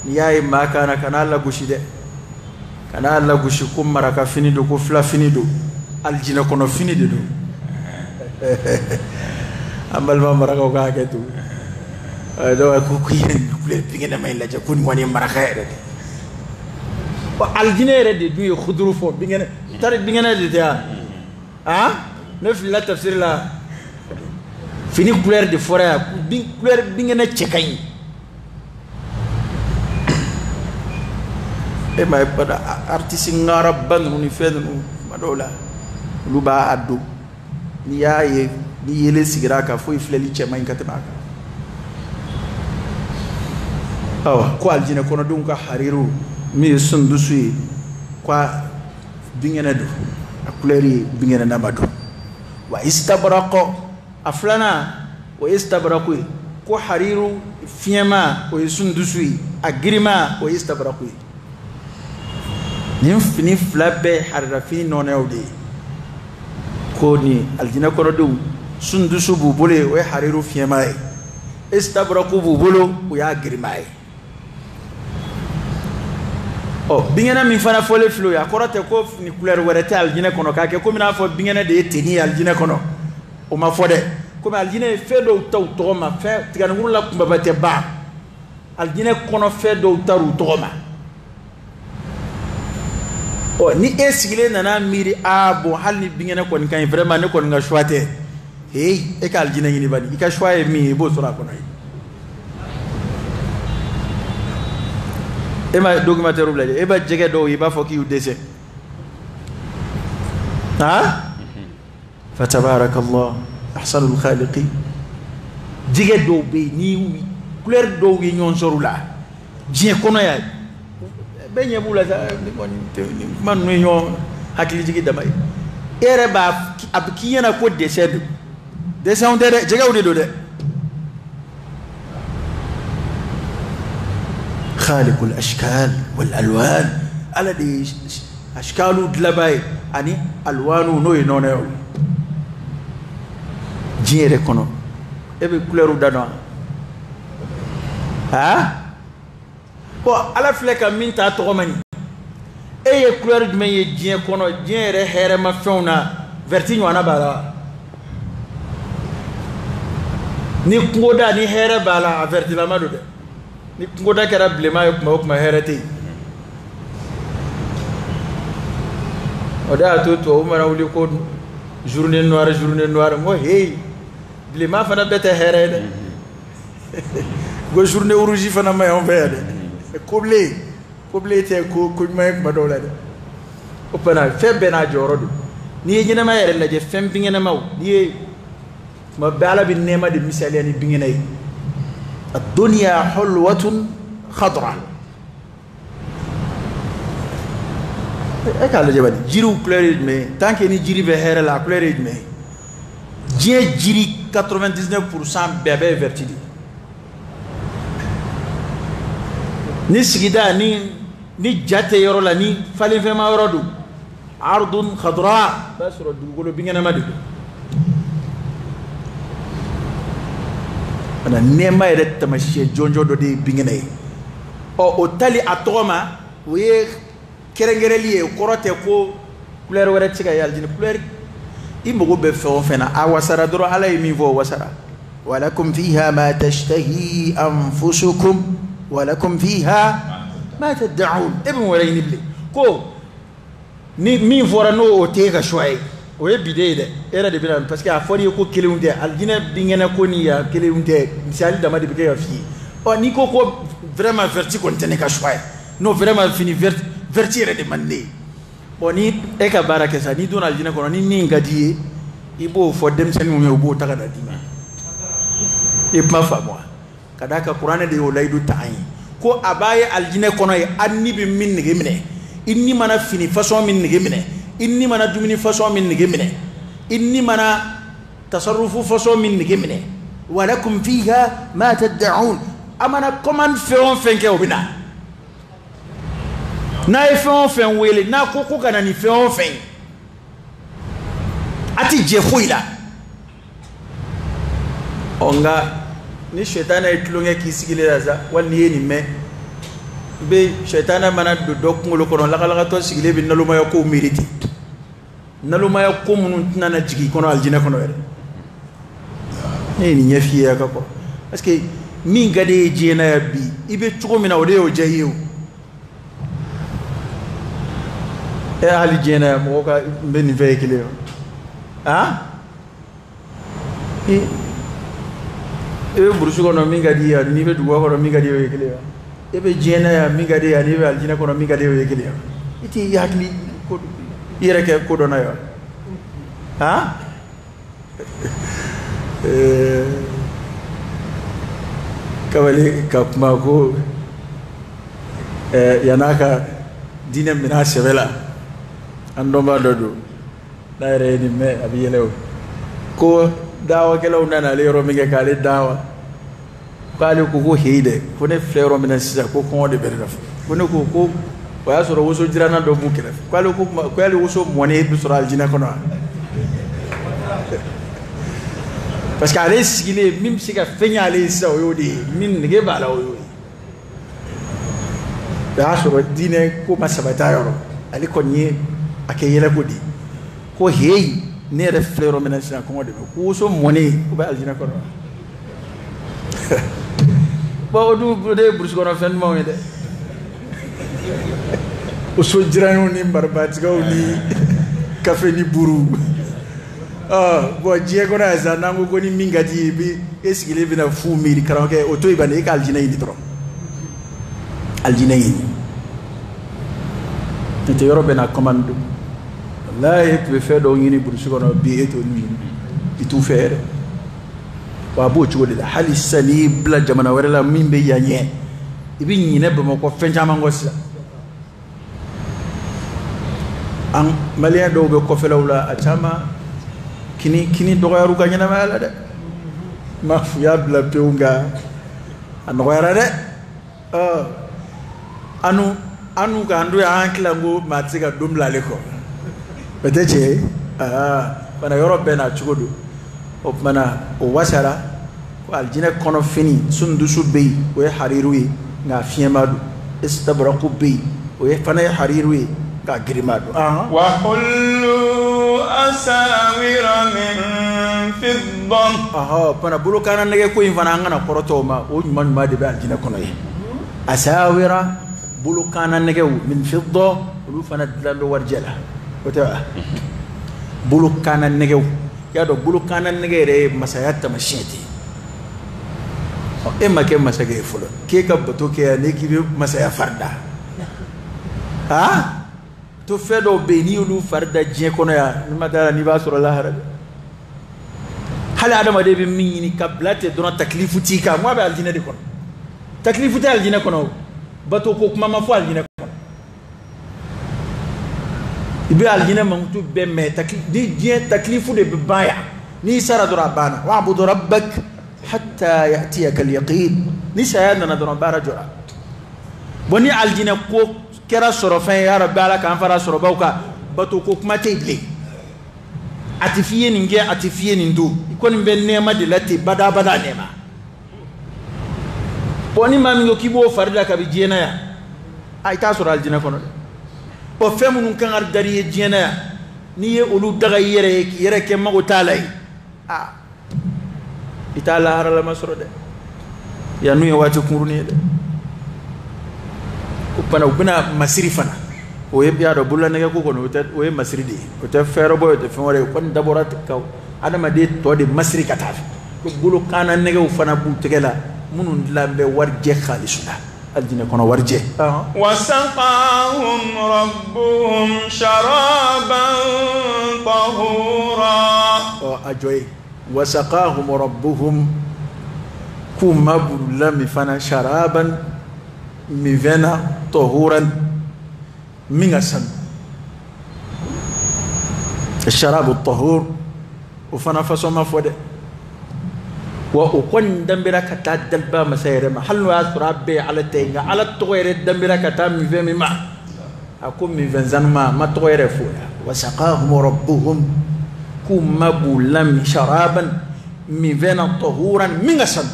yayi makana kana la gushide kana la gushi kum maraka fini do ko fla fini do aljina kono fini de do amal ma maraka ko ka ketu do ko kuyen couleur bingenama la ja kun woni maraka ede aljinere de du khudru fo bingene tar bingene de ta ne fi la tafsir la fini couleur de forêt couleur bingene chekay e may pada artiste ngara ban ni fednu madola luba addu ni yaye ni yele sigira ka fo ifleli chemay katbaka awa ko aljine kono dum ka hariru mi sundusu kwa bingene do akuleri bingene namado wa istabraqo aflana wa istabraqu ko hariru fiema o sundusu agrima o istabraqu nim fini flabe harrafi nonewde ko ni aljina kono dum sundusu bubule o hariru fiema istabraqu bubulo o ya agrima oh bingena min fana fole flo ya korote ko ni couleur werete aljine kono ka ke ko mina fo bingena de teni aljine kono o ma fode ko aljine fe do taw to ma fe tigan ngul la kumba bate ba aljine kono fe do taru to ma oh ni esigile nana miri abo halni bingena kon kan vraiment ne kon nga choite hey e ka aljine ngini bani ka choye mi bo sura kono ema documentaire blade eba jege do yiba foki yu dese fa tabarakallah ahsanul khaliqin jege do be ni couleur do yi ñon sorula jien kono ya be ñebula sa man no ñoo hakili jigi damay ere ba ab ki yana ko dese on de jege wudi do de خالق الأشكال والألوان الذي أشكاله دلباي أني ألوانه نوي نونيو جيري كونو إبي كوليرو دانا بو على فلك من تاتومني إيه كوليرو دمي جيه كونو جيري هيري ما فيونا فيرتينيو أنا بالا ni kungoda ni here bala avertila madude ni ngoda kera blema yo kuma herete oda to umara wuli ko journée noire mo hey blema fana bete herede go journée rouge fana may on verde koble te ko may ma dola de opana febbe na jorodo ni nyina ma yere laje fembi ngena maw ni ma bala bi nema de misaliyani bi ngenay الدنيا حلوة خضراء اكال جبل جيرو كليريد مي تانكي ني جيري بهير لا كليريد مي جيري 99% بيبي فيرتيدي ني سيدا ني جاتي يورو لا ني فالي فما يورودو عرض خضراء بس ردو غلو بيغنا مادو ana nema ere tamashie jonjo do de bingene o tali atoma we kerengereli e korote ko couleur were tiga yaljini couleur imbo be fe fena awasara doro ala mi vo wasara walakum fiha ma tashtahi anfusukum walakum fiha ma tad'un ibn warayn ibli ko ni mi vora no o tega shoy o e bidede era de bilan parce que a fori ko kelunde aljina bingena ko ni ya kelunde misali dama de bige ya fi ni ko vraiment verti kon tene ka choix non vraiment fini verti re demandé ni e ka baraka sa ni don aljina kono ni ngadi ibo fo dem sen mo bo tagada dima e ma fa moi kadaka qur'an de yo laydu ta'ay ko abaye aljina kono e anni bi min ngi mine inni mana fini façon min ngi mine inni mana dumini façon min ngi mine inni mana tasarrufu façon min ngi mine walakum fiha ma tad'un amana comment fait fenke obina na fait wele na ko kana ni fait ati je khoila onga ni shetana itlunge kisigile laza wali yeni me be shetana mana do dokngolo kono la to sigile bi naluma ya ko miriti naluma ya ko munun nana jigi kono aljina kono ere ni nyafi ya kako parce que min gade jena ya bi ibe tuko mina ode o jahiyo ali jena mo ka ben vehicle ebe burusu kono min gadi ya ni be duwa kono min gadi vehicle ebe jena ya min gadi ya ni be aljina kono min gadi vehicle iti yakli ko yere ke ko dona yo kawali kapma ko yanaka dina mina shebela ando ma dodo daire ni me abiyelew ko dawa kelaw nana le ro minge kale dawa kale ko heide ko ne flero mina sisa ko de berda ko ne ko waya soro woso jirana do mu kere kale woso mone bi soro aljina kono parce que allez sigile mim siga fenya allez sa oyodi min nge bala oyodi da soro dine ko masabata yoro ali konye akeyela godi ko hey ne reflero menasina ko de ko so moni ko ba aljina kono ba odu de burus kono fen mo de o so jirano ni barbati ga ni café ni buru bo Diego na za nango goni mingati bi esigile bina fu miri karanke oto ibane e aljina yini tro aljina yini te yoro bena commande wallahi tu fe do yini bursu kono bi eto ni itu fere wa bo chugo de hali sani bla jamana warela mimbe yanye ibi nyine be mako fenjama ngossa an malien do be ko felawla atama kini dogaru ga nyana mala de ma fu ya bla peunga an dogaru de anu ga ndu ya ankla ngo matiga dumla leko beteje bana europe na chugodo o mana o wasara ko aljina kono fini sundu subbi o hariruwi nga fiemadu istabraqu bi o fana hariruwi ga grimadu wa kullu asawira min fidda pana bulu kana nege ko infana ngana koroto ma o nyuma nyuma de be aljina kono yi asawira bulu kana nege min fidda bulu fana dalo warjala wata bulu kana nege ya do bulu kana nege re masayata mashiti emma ke masage fulo ke ka bato ke ne ki masaya farda to fedo be ni ulu farda je kono ya ni madara ni ba sura la harabe hala adama de be min ni kablate dona taklifu tika mo be aljina de kono taklifu ta aljina kono bato ko kuma ma fo aljina kono ibe aljina mangutu be me taklifu de baya ni sara dora bana wa abudu rabbak hatta yatiyaka al-yaqin ni sayadna nadra barajura boni aljina ko kera sorofen ya rabbi ala kan fara sorobauka bato ko kuma teble atifiye ninge atifiye nindu ikoni be nema de lati bada nema boni mami kibo farida ka bi jena ya ay ta soro aljina kono o femunun kan ar dari jena ya ni ye olu daga yere ke mago talay itala harala masoro de ya nuye wati kuruni de upana ubina masiri fana o ye biya do bulla nege ko kono o ye masiri de o te fero boy te fere ko daborat ka adama de to de masiri kata ko bulu kana nege u fana bu tegela munun lambe warje khalisula aljina kono warje wasaqahum rabbuhum sharaban tahura ajoy wasaqahum rabbuhum kuma bulami fana sharaban mivena tahuran mingasan الشراب الطهور وفنا فسوما فود وكون دمبرا كتا دلبا مسير ما حل واسراب على تيغا على التغير دمبرا كتا ميفمي ما اكون ميفنزان ما تغير فويا وسقاهم ربهم كما بولم شرابا ميفنا طهورا منغسن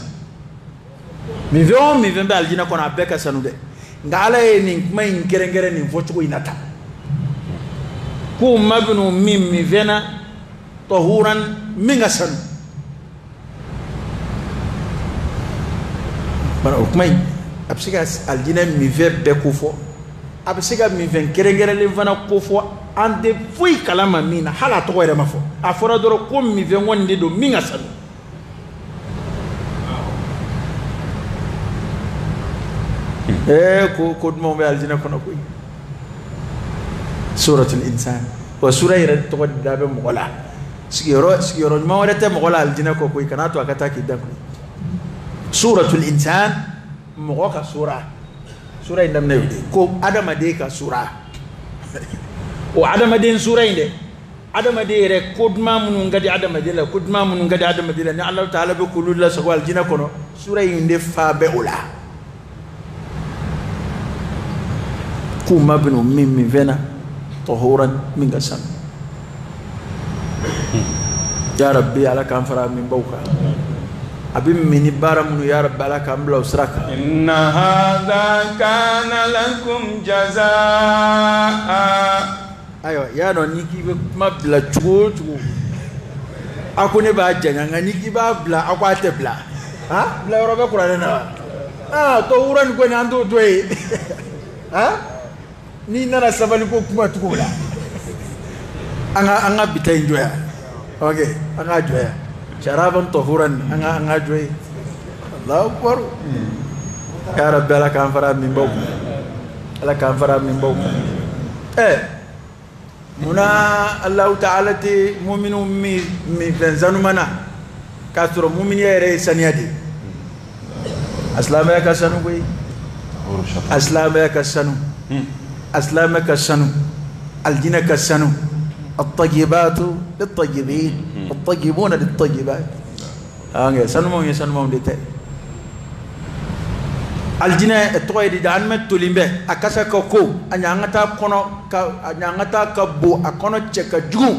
ميفيون ميفن بالجينا كون ابيكا سنود ngala ni mai ngerengere ni vochuko inata ku mabnu mimmi vena tahuran mingasan bara ukmai absiga aljina mi verbe kufo absiga mi ven kerengere le vana kufo ande fui kalama mina hala to were mafo afora doro ko mi ven wonde do mingasan ko mo be aljina kono koy سورة الإنسان وسورة يرد تقول دابة مغلا سيرو ما ورث مغلا الجنة كوي كناتو أكتاكي دابني سورة الإنسان مغوكا سورة إنما نودي كو أدم ديكا سورة وأدم دين سورة إنده أدم ديره كودما منونغدي أدم ديلا كودما منونغدي أدم ديلا نعم الله تعالى بقول الله سوال الجنة كنو سورة إنده فابولا كو ما بنو مين فينا طهورا من قسم يا ربي على كان فرا من بوكا أبي من بارم يا رب على كان بلو سرك إن هذا كان لكم جزاء أيوة يا نونيكي ما بلا تقول أكو نبى جنّا نيكي بلا أكو أتبلا ها بلا ربع كورانا طهورا نكون عنده دوي ها ni nana sabali ko kuma tukula anga bitai joya okay anga joya sharaban tahuran anga joya Allahu akbar ya rabbi ala kan fara min baw ala kan fara min baw muna Allah ta'ala ti mu'minu mi benzanu mana kasro mu'min yere saniyadi aslama ka sanu koy aslama ka sanu أسلامك السنو الجنك السنو الطيبات للطيبين الطيبون للطيبات سنمو يسنمو ديتي الجنة التوي دي دان متوليمبه أكاسا كوكو أنيانغتا كونو أنيانغتا كبو أكونو تشكا جوجو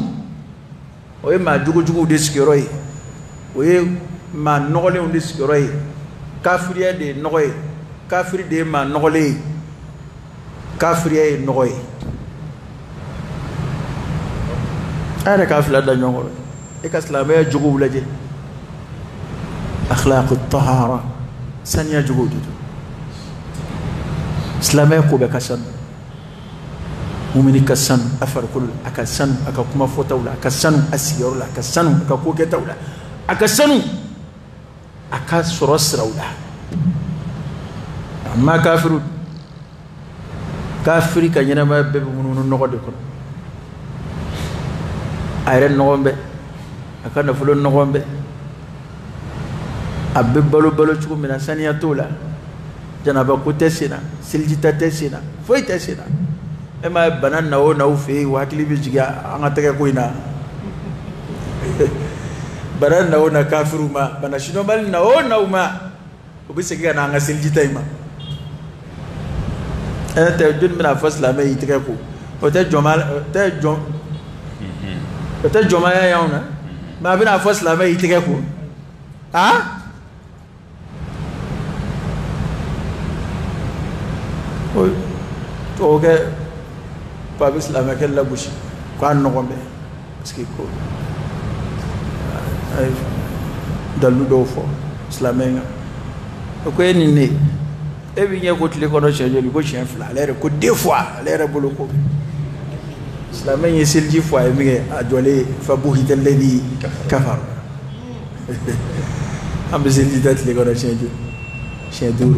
وي ما جوجو ديسكيروي وي ما نغولي ديسكيروي كافريا دي نغوي كافري دي ما نغولي كافرية نوي أنا كافر لا دنيا إكاسلامية جوجو لجي أخلاق الطهارة سنيا جوجو إسلامية كوبا كسن مؤمن كسن أفر كل أكسن أككما فوتولا أكسن أسيرولا أكسن أككوكتولا أكسن أكسرس رولا أما كافر كافري كان ينام بمنون نقد يكون أيرن نقوم به أكان فلون نقوم به أبي بلو تقوم من الثانية تولا جنابا كوتسينا سلجتا تسينا فوي تسينا إما بنان ناو في وهكلي بيجيا أنا تكاكوينا بنان ناو نكافرو ما بناشينو مال ناو ما وبيسكي أنا عن سلجتا إما أنا تجون من أفضل لا ما يتكلموا وتجمع يا يونا ما بين أفضل لا ما يتكلموا أوكي بابس لا ما كلا بوش كان نقوم به سكيكو دلو دوفو سلامين أوكي نيني ebi nye ko tile kono changer ko chien fla lere ko deux fois lere bolo ko islamé nye selji fois mi adole fa buhita alladhi kafar am selji dat le kono changer siɲɛ 5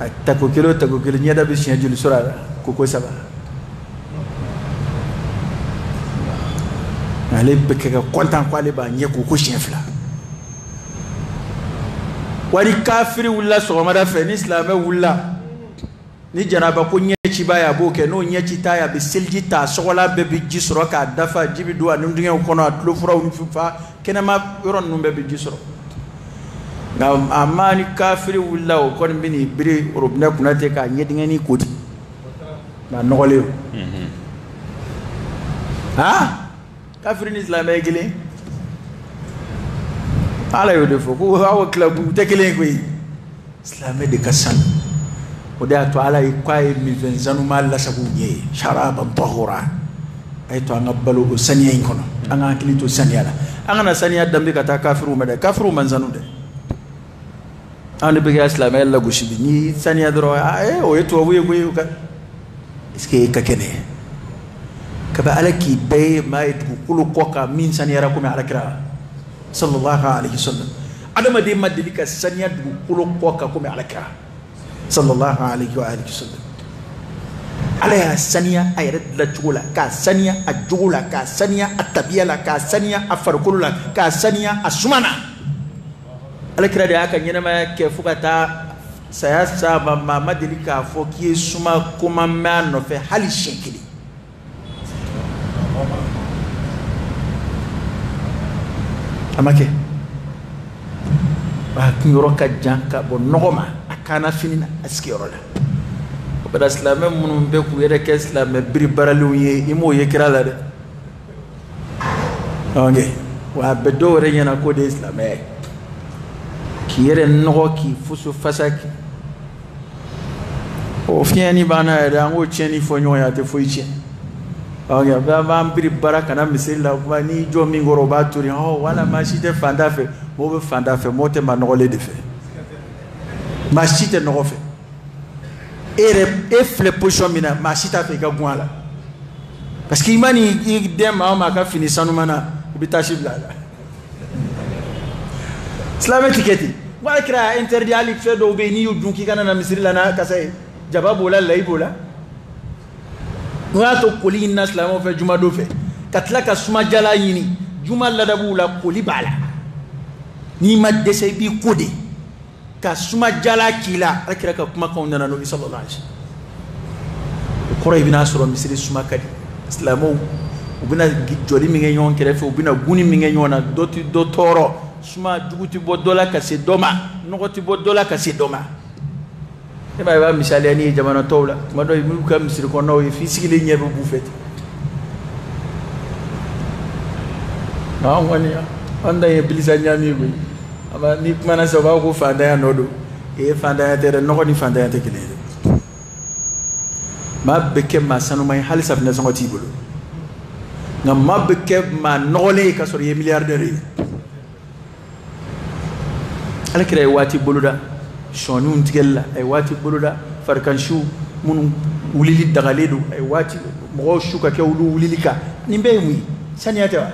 a tako kelen ɲɛda bɛ siɲɛ joli sɔrɔ a la ko 7 ale bɛ kɛ ka content ko ale b'a ɲɛ ko siɲɛ 2 wari kafiri wulila sɔgɔmada fɛ ni silamɛ wulila ni janaba ko ɲɛciba ye a b'o kɛ n'o ɲɛci ta ye a bɛ seliji ta sɔgɔla bɛɛ bɛ ji sɔrɔ k'a dafa ji bɛ don a nudingɛw kɔnɔ a tulofuraw ni fa kɛnɛma yɔrɔ ninnu bɛɛ bɛ ji sɔrɔ nka a ma ni kafiri wulila o kɔni bɛ n'i biri robinet kunna ten k'a ɲɛdingɛni ko ten nka nɔgɔlen o kafiri ni silamɛ ye kelen ala y'o de fɔ ko aw kilabu tɛ kelen ye koyi silamɛ de ka sanu o de y'a to ala ye k'a ye minfɛn sanuma lasago ɲɛ ye sharaban tahura a ye to an ka balo o saniya in kɔnɔ an ka hakili to saniya la an kana saniya danbe ka taa kafiriw ma dɛ kafiriw man sanu dɛ an de bɛ kɛ silamɛya lagosi bi ni saniya dɔrɔn o ye tubabu ye koyi est-ce que e ka kɛnɛ kabi ala k'i bɛɛ ye maa ye dugukolo kɔ kan min saniyara komi alakira sallallahu alaihi wasallam adamaden ma deli ka saniya dugukolo kɔ kan komi alakira sallallahu alaihi wa alihi wasallam ala y'a saniya a yɛrɛ dilancogo la k'a saniya a jogo la k'a saniya a tabiya la k'a saniya a farikolo la k'a saniya a suma na alakira de y'a ka ɲɛnamaya kɛ fo ka taa saya s'a ma maa ma deli k'a fɔ k'i ye suma ko ma mɛn a nɔfɛ hali siɲɛ kelen a ma kɛ a kunyɔrɔ ka jan ka bɔ nɔgɔ ma a kaana fini na a sigiyɔrɔ la o bɛra silamɛ minnu bɛ k'u yɛrɛ kɛ silamɛ biri baaralenw ye i m'o ye kira la dɛ wa a bɛ dɔw yɛrɛ ɲɛna k'o de ye silamɛya ye k'i yɛrɛ nɔgɔ k'i fusu fasa o fiɲɛni b'an na yɛrɛ an k'o tiɲɛni fɔ ɲɔgɔn ye a tɛ foyi tiɲɛ bɛɛ b'an biri baara kana misiri la ni jɔ min kɔrɔ o b'a to yen wala maa si tɛ fanda fɛ mɔgɔw bɛ fanda fɛ mɔgɔw tɛ maa nɔgɔlen de fɛ maa si tɛ nɔgɔ fɛ e yɛrɛ e filɛ position min na maa si t'a fɛ i ka gun a la parce que i ma ni i den maa o maa ka fini sanuma na i bɛ tasi bila a la silamɛ ti kɛ ten wala kɛra interdit hali fɛn dɔw bɛ yen n'i y'u dun k'i kana na misiri la n'a kasa ye jaba b'o la layi b'o la n'o y'a to koli in na silamɛw fɛ juma don fɛ ka tila ka sumajala ɲini juma ladabuw la koli b'a la n'i ma dɛsɛ i b'i ko de ka sumajala k'i la ala kira ka kumakanw nana n'o ye sallallahu alaihi wasallam o kɔrɔ i bɛna sɔrɔ misiri suma ka di silamɛw u bɛna jɔli min kɛ ɲɔgɔn kɛrɛfɛ u bɛna guni min kɛ ɲɔgɔn na dɔ tɛ dɔ tɔɔrɔ suma jugu tɛ bɔ dɔ la ka se dɔ ma nɔgɔ tɛ bɔ dɔ la ka se dɔ ma e ma i b'a misaliya ni ye jamana tɔw la tuma dɔ i b'u ka misiri kɔnɔnaw ye f'i sigilen ɲɛ bɛ b'u fɛ ten an kɔni an ta ye bilisa ɲami ye koyi ni kumana sisan u b'a fɔ ko fantanya nɔ don fantanya tɛ dɛ nɔgɔ ni fantanya tɛ kelen ye dɛ maa bɛ kɛ maa sanuma ye hali safinɛ sɔngɔ t'i bolo nka maa bɛ kɛ maa nɔgɔlen ye ka sɔrɔ i ye miliyardɛri ye ala kira ye waati boloda sɔniw tigɛli la a ye waati boloda farikansiw minnu wulili dagalen don a ye waati mɔgɔw su ka kɛ olu wulili kan nin bɛɛ ye mun ye saniya tɛ wa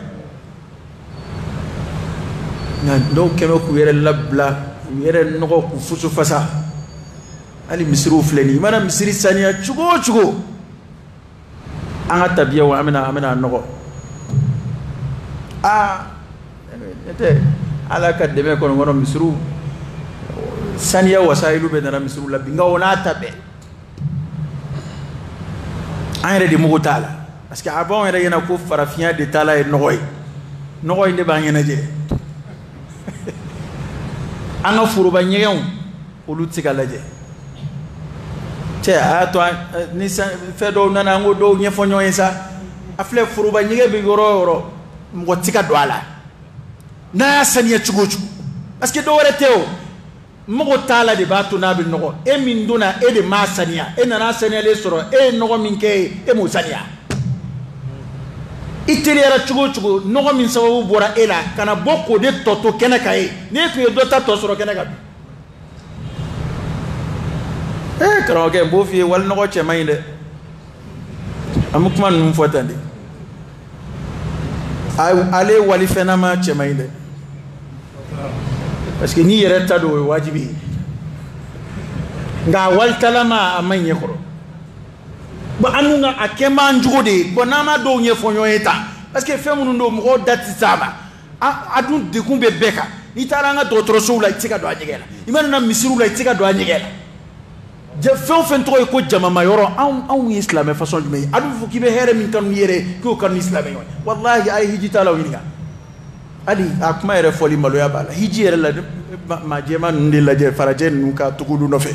nka dɔw kɛmɛ k'u yɛrɛ labila k'u yɛrɛ nɔgɔ k'u fusu fasa hali misiriw filɛ nin ye i mana misiri saniya cogo o cogo an ka tabiyaw an bɛna nɔgɔ tɛ ala ka dɛmɛ kɔnɔ misiriw saniya wasailu bɛ nana misiriw la bi nka o n'a ta bɛɛ an yɛrɛ de mugu t'a la parce que a b'anw yɛrɛ ɲɛna ko farafinya de taala ye nɔgɔ ye nɔgɔ in de b'an ɲɛnajɛ an ka foroba ɲɛgɛnw olu tɛ se ka lajɛ cɛ a y'a to ni fɛn dɔw nana an ko dɔw ɲɛfɔ ɲɔgɔn ye sa a filɛ foroba ɲɛgɛn bɛ yɔrɔ o yɔrɔ mɔgɔ tɛ ka don a la n'a y'a saniya cogo o cogo parce que dɔw wɛrɛ tɛ o mɔgɔ t'a la de b'a to n'a bɛ nɔgɔ e min donna e de m'a saniya e nana saniyalen sɔrɔ e ye nɔgɔ min kɛ ye e m'o saniya i teriyara cogo o cogo nɔgɔ min sababu bɔra e la ka na bɔ k'o de tɔ to kɛnɛ kan ye n'e tun ye dɔ ta tɔ sɔrɔ kɛnɛ kan bi karamɔgɔkɛ n b'o f'i ye wali nɔgɔ cɛ man ɲi dɛ an bɛ kuma ninnu fɔ tan de ale wali fɛnnama cɛ man ɲi dɛ parce que n'i yɛrɛ ta don o ye wajibi ye nga waltalama amanye koro ba anunga akema njugo de ko nama do nye fonyo eta parce que femu ndo mo dati sama adun de kumbe beka ni taranga dotoro so la tika do anyegela imana na misiru la tika do anyegela je fen to ko jama mayoro an islam façon du adu fu kibe here min kan yere ko kan islam yon wallahi ay hijita la wininga ali akuma yere foli malo ya bala hiji yere la ma jema ndi la je faraje nuka tukudu no fe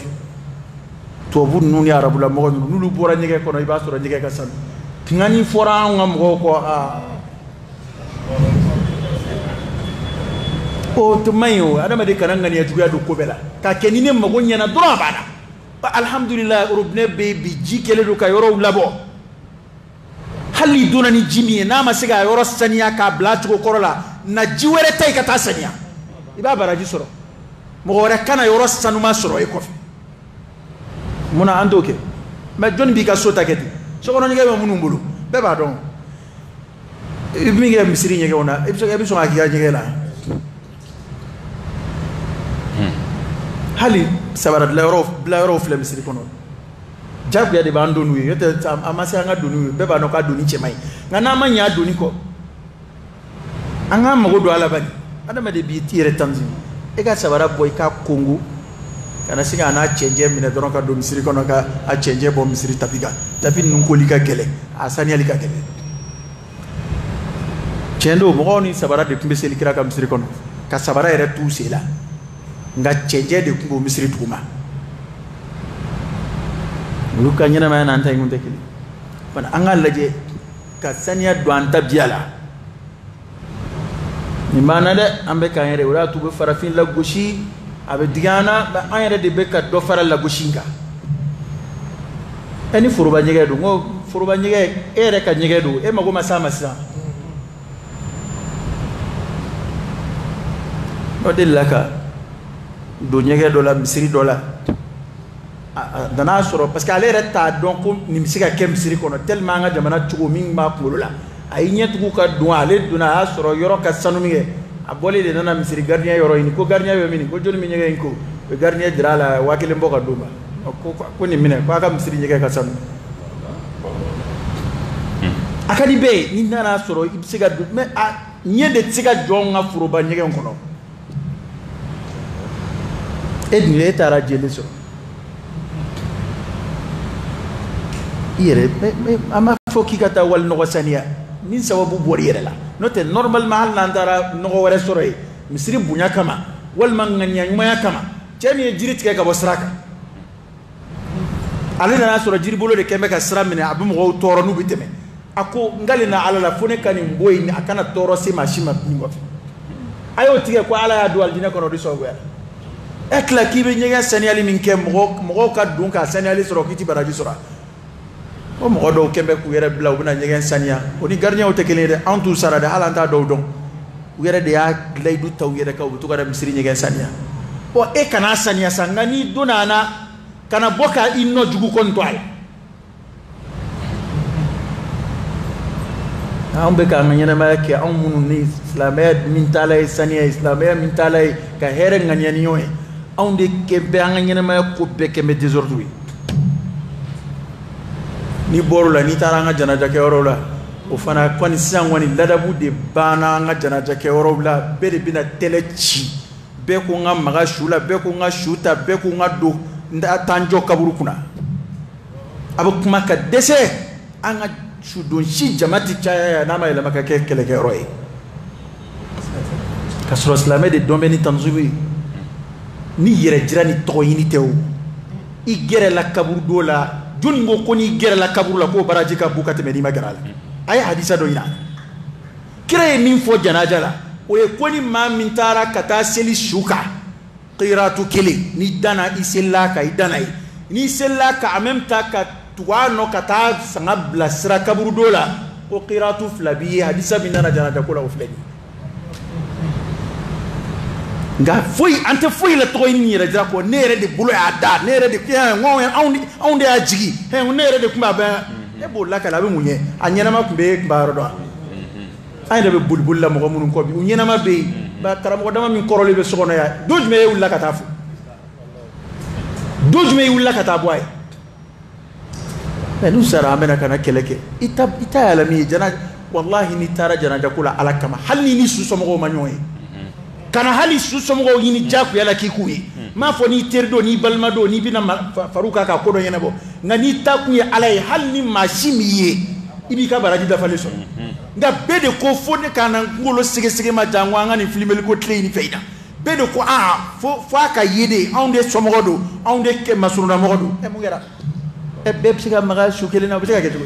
to bu nun ya rabula mo nulu bora nyege ko no iba sura nyege ka san ngani fora ngam ko o to mayo adama de kananga ni atuya do ko bela ka kenine mago nyana dura bana alhamdulillah urubne be bi jikele do ka yoro labo hali duna ni jimi na ma siga yoro saniya ka blatu ko korola na jiwere tay ka ta saniya iba baraji soro mo wore kana yoro sanuma soro e kofi muna andoke ma jon bi ka sota keti so kono nyege ma munum bulu be ba don mi ngi misiri nyege ona e so aki nyege la hali sabara la euro fle misiri kono jabu ya de bando nuyi yote amasi anga donu be ba no ka doni chemai ngana manya doni ko anga magodo ala bani adama de bi tire tanzini e ga sabara boy ka kongo kana singa na change mine doron ka do misiri kono ka a change bo misiri tapiga tapi nun ko lika gele asani alika gele chendo mo ni sabara de kumbe seli kira ka misiri kono ka sabara ere tu sela nga change de kumbo misiri tukuma luka nyina ma nan tay ngunte kili bana angal laje ka saniya do anta biala ni mana de ambe ka yere wala tu be farafin la goshi abe digana ba ayere de be ka do faral la goshinga eni furuba nyege do ngo furuba nyege ere ka nyege do e mago masama sa o de laka do nyege do la misiri do la dana soro parce que ale reta donc ni misika kem misiri kono tellement nga jamana chugo min ma kulo la ay nyetu ka do ale duna soro yoro ka sanu minge abole de nana misiri gardien yoro ni ko gardien yo mini ko joni mi nyege ko be gardien dirala wakile mboka duma ko ni mine ko aka misiri nyege ka sanu akadi be ni nana soro ibsiga du me nyede tsiga jonga furuba nyege kono edni etara jele so ire ama foki kata wal no saniya min sababu bori yere la note normal mahal nandara no wala soroy misri bunya kama wal man nganya nyuma kama chemi jirit ke ka bosraka ale na soro jiri bolo de kembe ka sra mine abu mo toro nu biteme ako ngale na ala la fone kan mboy ni akana toro se mashima bingo ayo tige ko ala ya dual dina kono riso gwer ekla kibe nyega saniya li min kem mo ka dun ka saniya li soro kiti baraji sora o mo do kembe ku yere bla ubna nyegen sania oni gardien o tekele de antu sara de halanta do don yere de ya lay du taw yere ka butu ga misri nyegen sania o e kana sania sangani dunana kana boka inno jugu kon toy ambe ka nganyana ma ke amunu ni islamiyat min talay sania islamiyat min talay ka here nganyani yoy onde kembe nganyana ma ko be kembe désordre ni borula ni taranga janaja ke orola o fana kwani sangwani ladabu de bana nga janaja ke orola bere bina telechi be ko nga maga shula be ko nga shuta be ko nga do nda tanjo kaburu kuna abu kuma ka dese anga shudun shi jamati chaya na ma ila maka ke kele ke roy kasro islamé de dombeni tanzubi ni yere jirani to yini tew i gere la kaburu do la joni ngo koni gere la kaburu la ko baraji ka bukate me ni magarala ay hadisa do ina kire min fo janaja la o e koni ma min tara kata seli shuka qiratu kili ni dana isella ka idana ni sella ka en même temps ka tuano kata sangabla sira kaburu do la o qiratu flabi hadisa min dana janaja ko la o fleni nga foi ante foi la to ni re dra ko nere de bulo ya da nere de kia ngo on de ajigi he nere de kuma ba e bo la kala be munye anyana ma kumbe mbaro do ay de be bulbul la mo munun ko bi unyana ma be ba karam ko dama min korole be sokono ya doj me ulla ka tafu dojume wula ka taa boy nu sara amena kana keleke ita alami jana wallahi ni tara jana jakula alakama hali ni susomo ma nyoy kana hali susomo yini jaku yala kikuyi ma fo ni terdo ni balmado ni bina faruka ka kodo yenabo ngani takuye alay hali mashimiye ibi ka baraji da fale so nga bede ko fone kana ngolo sege ma jangwa ngani filmel ko train feida bede ko fo aka yede onde somogodo onde ke masuruna mogodo e mu ngera e beb siga maga shukele na bisiga ketu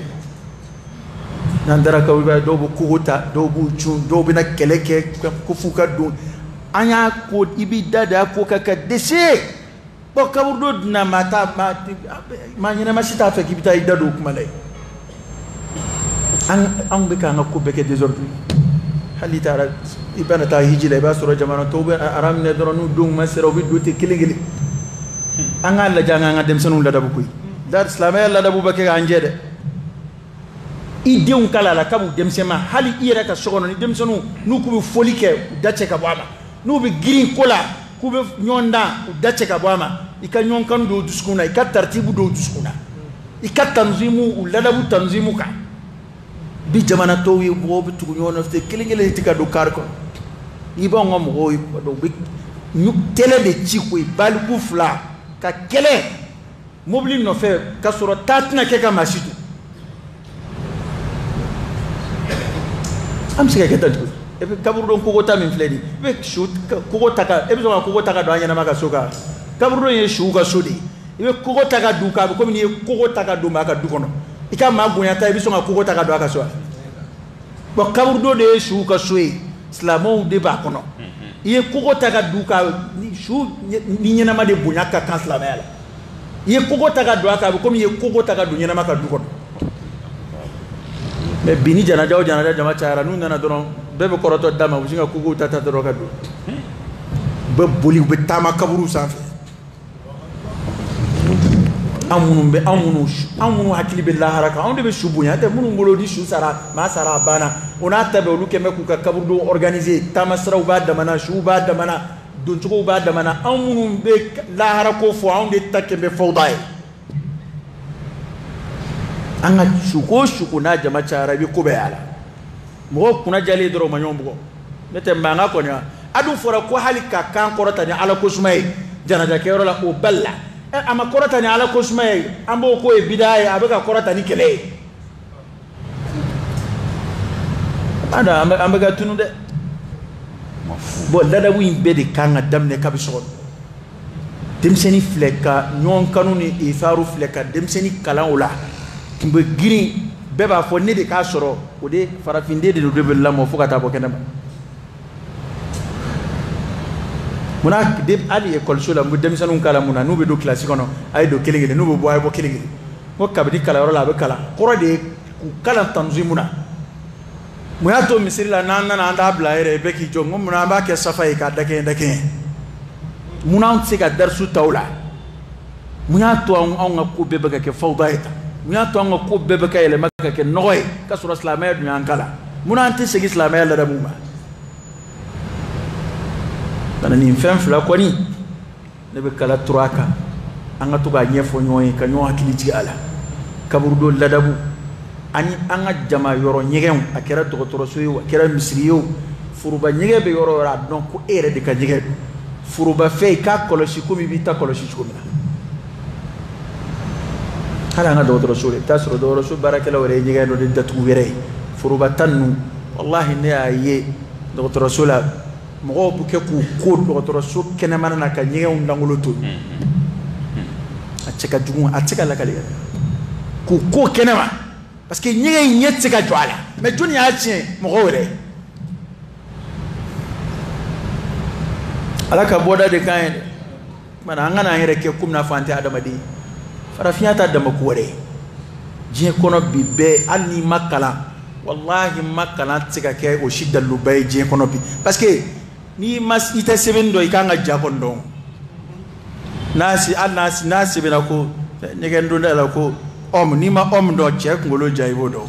nandara ka wiba do bu kuhuta do bu chun do bina keleke ko fuka do anya ko ibi dada ko kaka dese bo kaburdo na mata ma nyina masita fa kibita idado kuma lay an be kan ko beke desordre hali tara ibana ta hijile ba sura jamana to be aram ne dronu dung masero bi duti kilingili an alla janga nga dem sanu la dabu kuy dar islamay la dabu beke anjede ideun kala la kabu dem sema hali ira ka sogono ni dem sanu nu ku folike dace ka bama nu be green kola ku be nyonda dace ka bama ika nyon kan do duskuna ika tartibu do duskuna ika tanzimu la dabu tanzimu ka bi jamana to wi bo bi tugu ñono te kilingele tika do karko iba ngom go do bi ñu tele de ci koy bal ku fla ka kele mobli no fe ka soro tatna ke ka masitu am siga ketal ko e be kaburu don ko gota min fledi be shoot ko gota ka e be so ko gota ka do anyana maka soka kaburu don ye shu ka sodi e be ko gota ka du ka ko min ye ko gota ka do maka du kono ika magunya ta biso nga kuko taka do aka so bo kaburdo de shu ka soe islamo de ba kono ye kuko taka du ka ni shu ni nyena ma de bunya ka kan islamela ye kuko taka do aka ko mi ye kuko taka du nyena ma ka du kono me bini jana jama chara nu nana doron bebe koroto dama usinga kuko tata do ka du be boli be tama kaburu safi amunu hakili be laharaka onde be shubunya te munu ngolo di shu sara ma sara bana ona tabe olu keme ku ka kaburdo organiser tamasra ba da mana shu ba da mana donchugo ba da mana amunu be laharako fo onde takembe fawdai anga shuko na jama chara bi ko be ala mo kuna jali doro manyombo mete mbanga ko nya adu fora ko halika kan korota ni ala ko sumay jana jakero la ko balla ama korata ni ala kosmay ambo ko e bidaya abeka korata ni kele ada ambega tunu de bo dada wi bedi kanga damne kabiso demseni fleka nyon kanuni ifaru fleka demseni kalaula kimbe giri beba fo ne de ka soro o de farafinde de do bella mo fukata bo kenema muna de ali école so la mu dem sanu kala muna no be do classe kono ay do kelingile no be boy bo kelingile ko kabdi kala wala be kala koro de ku kala tanzimuna muna to misiri la nan anda bla ere be ki jongo muna ba ke safay ka dake muna on se ka darsu tawla muna to on ko be be ke fawdaita muna to on ko be be ka ele makka ke noy ka sura islamay du kala muna anti se islamay la da muma dana ni fem fla ko ni ne be kala turaka anga to ga nyefo nyoy ka nyo hakili ci ala kaburdo ladabu ani anga jama yoro nyegen akera to soyo akera misriyo furuba nyege be yoro ra don ko ere de ka nyege furuba fe ka koloshi ko mi bita koloshi ko mina hala nga do soyo tasro do soyo barakala wore nyege do de datu were furuba tannu wallahi ne aye do soyo mo bu ke ku ko do so kenemana na ka nyege ndangolo to aceka jugu aceka la kale ku ko kenema parce que nyege nyetse ka jwala mais joni ya tien mo gore alaka boda de kan mana ngana yere ke kumna fante adama di farafiata adama ko wore je kono bibe alni makala wallahi makala tsika ke o shidda lubay je kono bi parce que ni mas ita sebendo ikanga jakondo nasi nasi bena ko nyegen do ndala ko om ni ma om do che ngolo jaybo do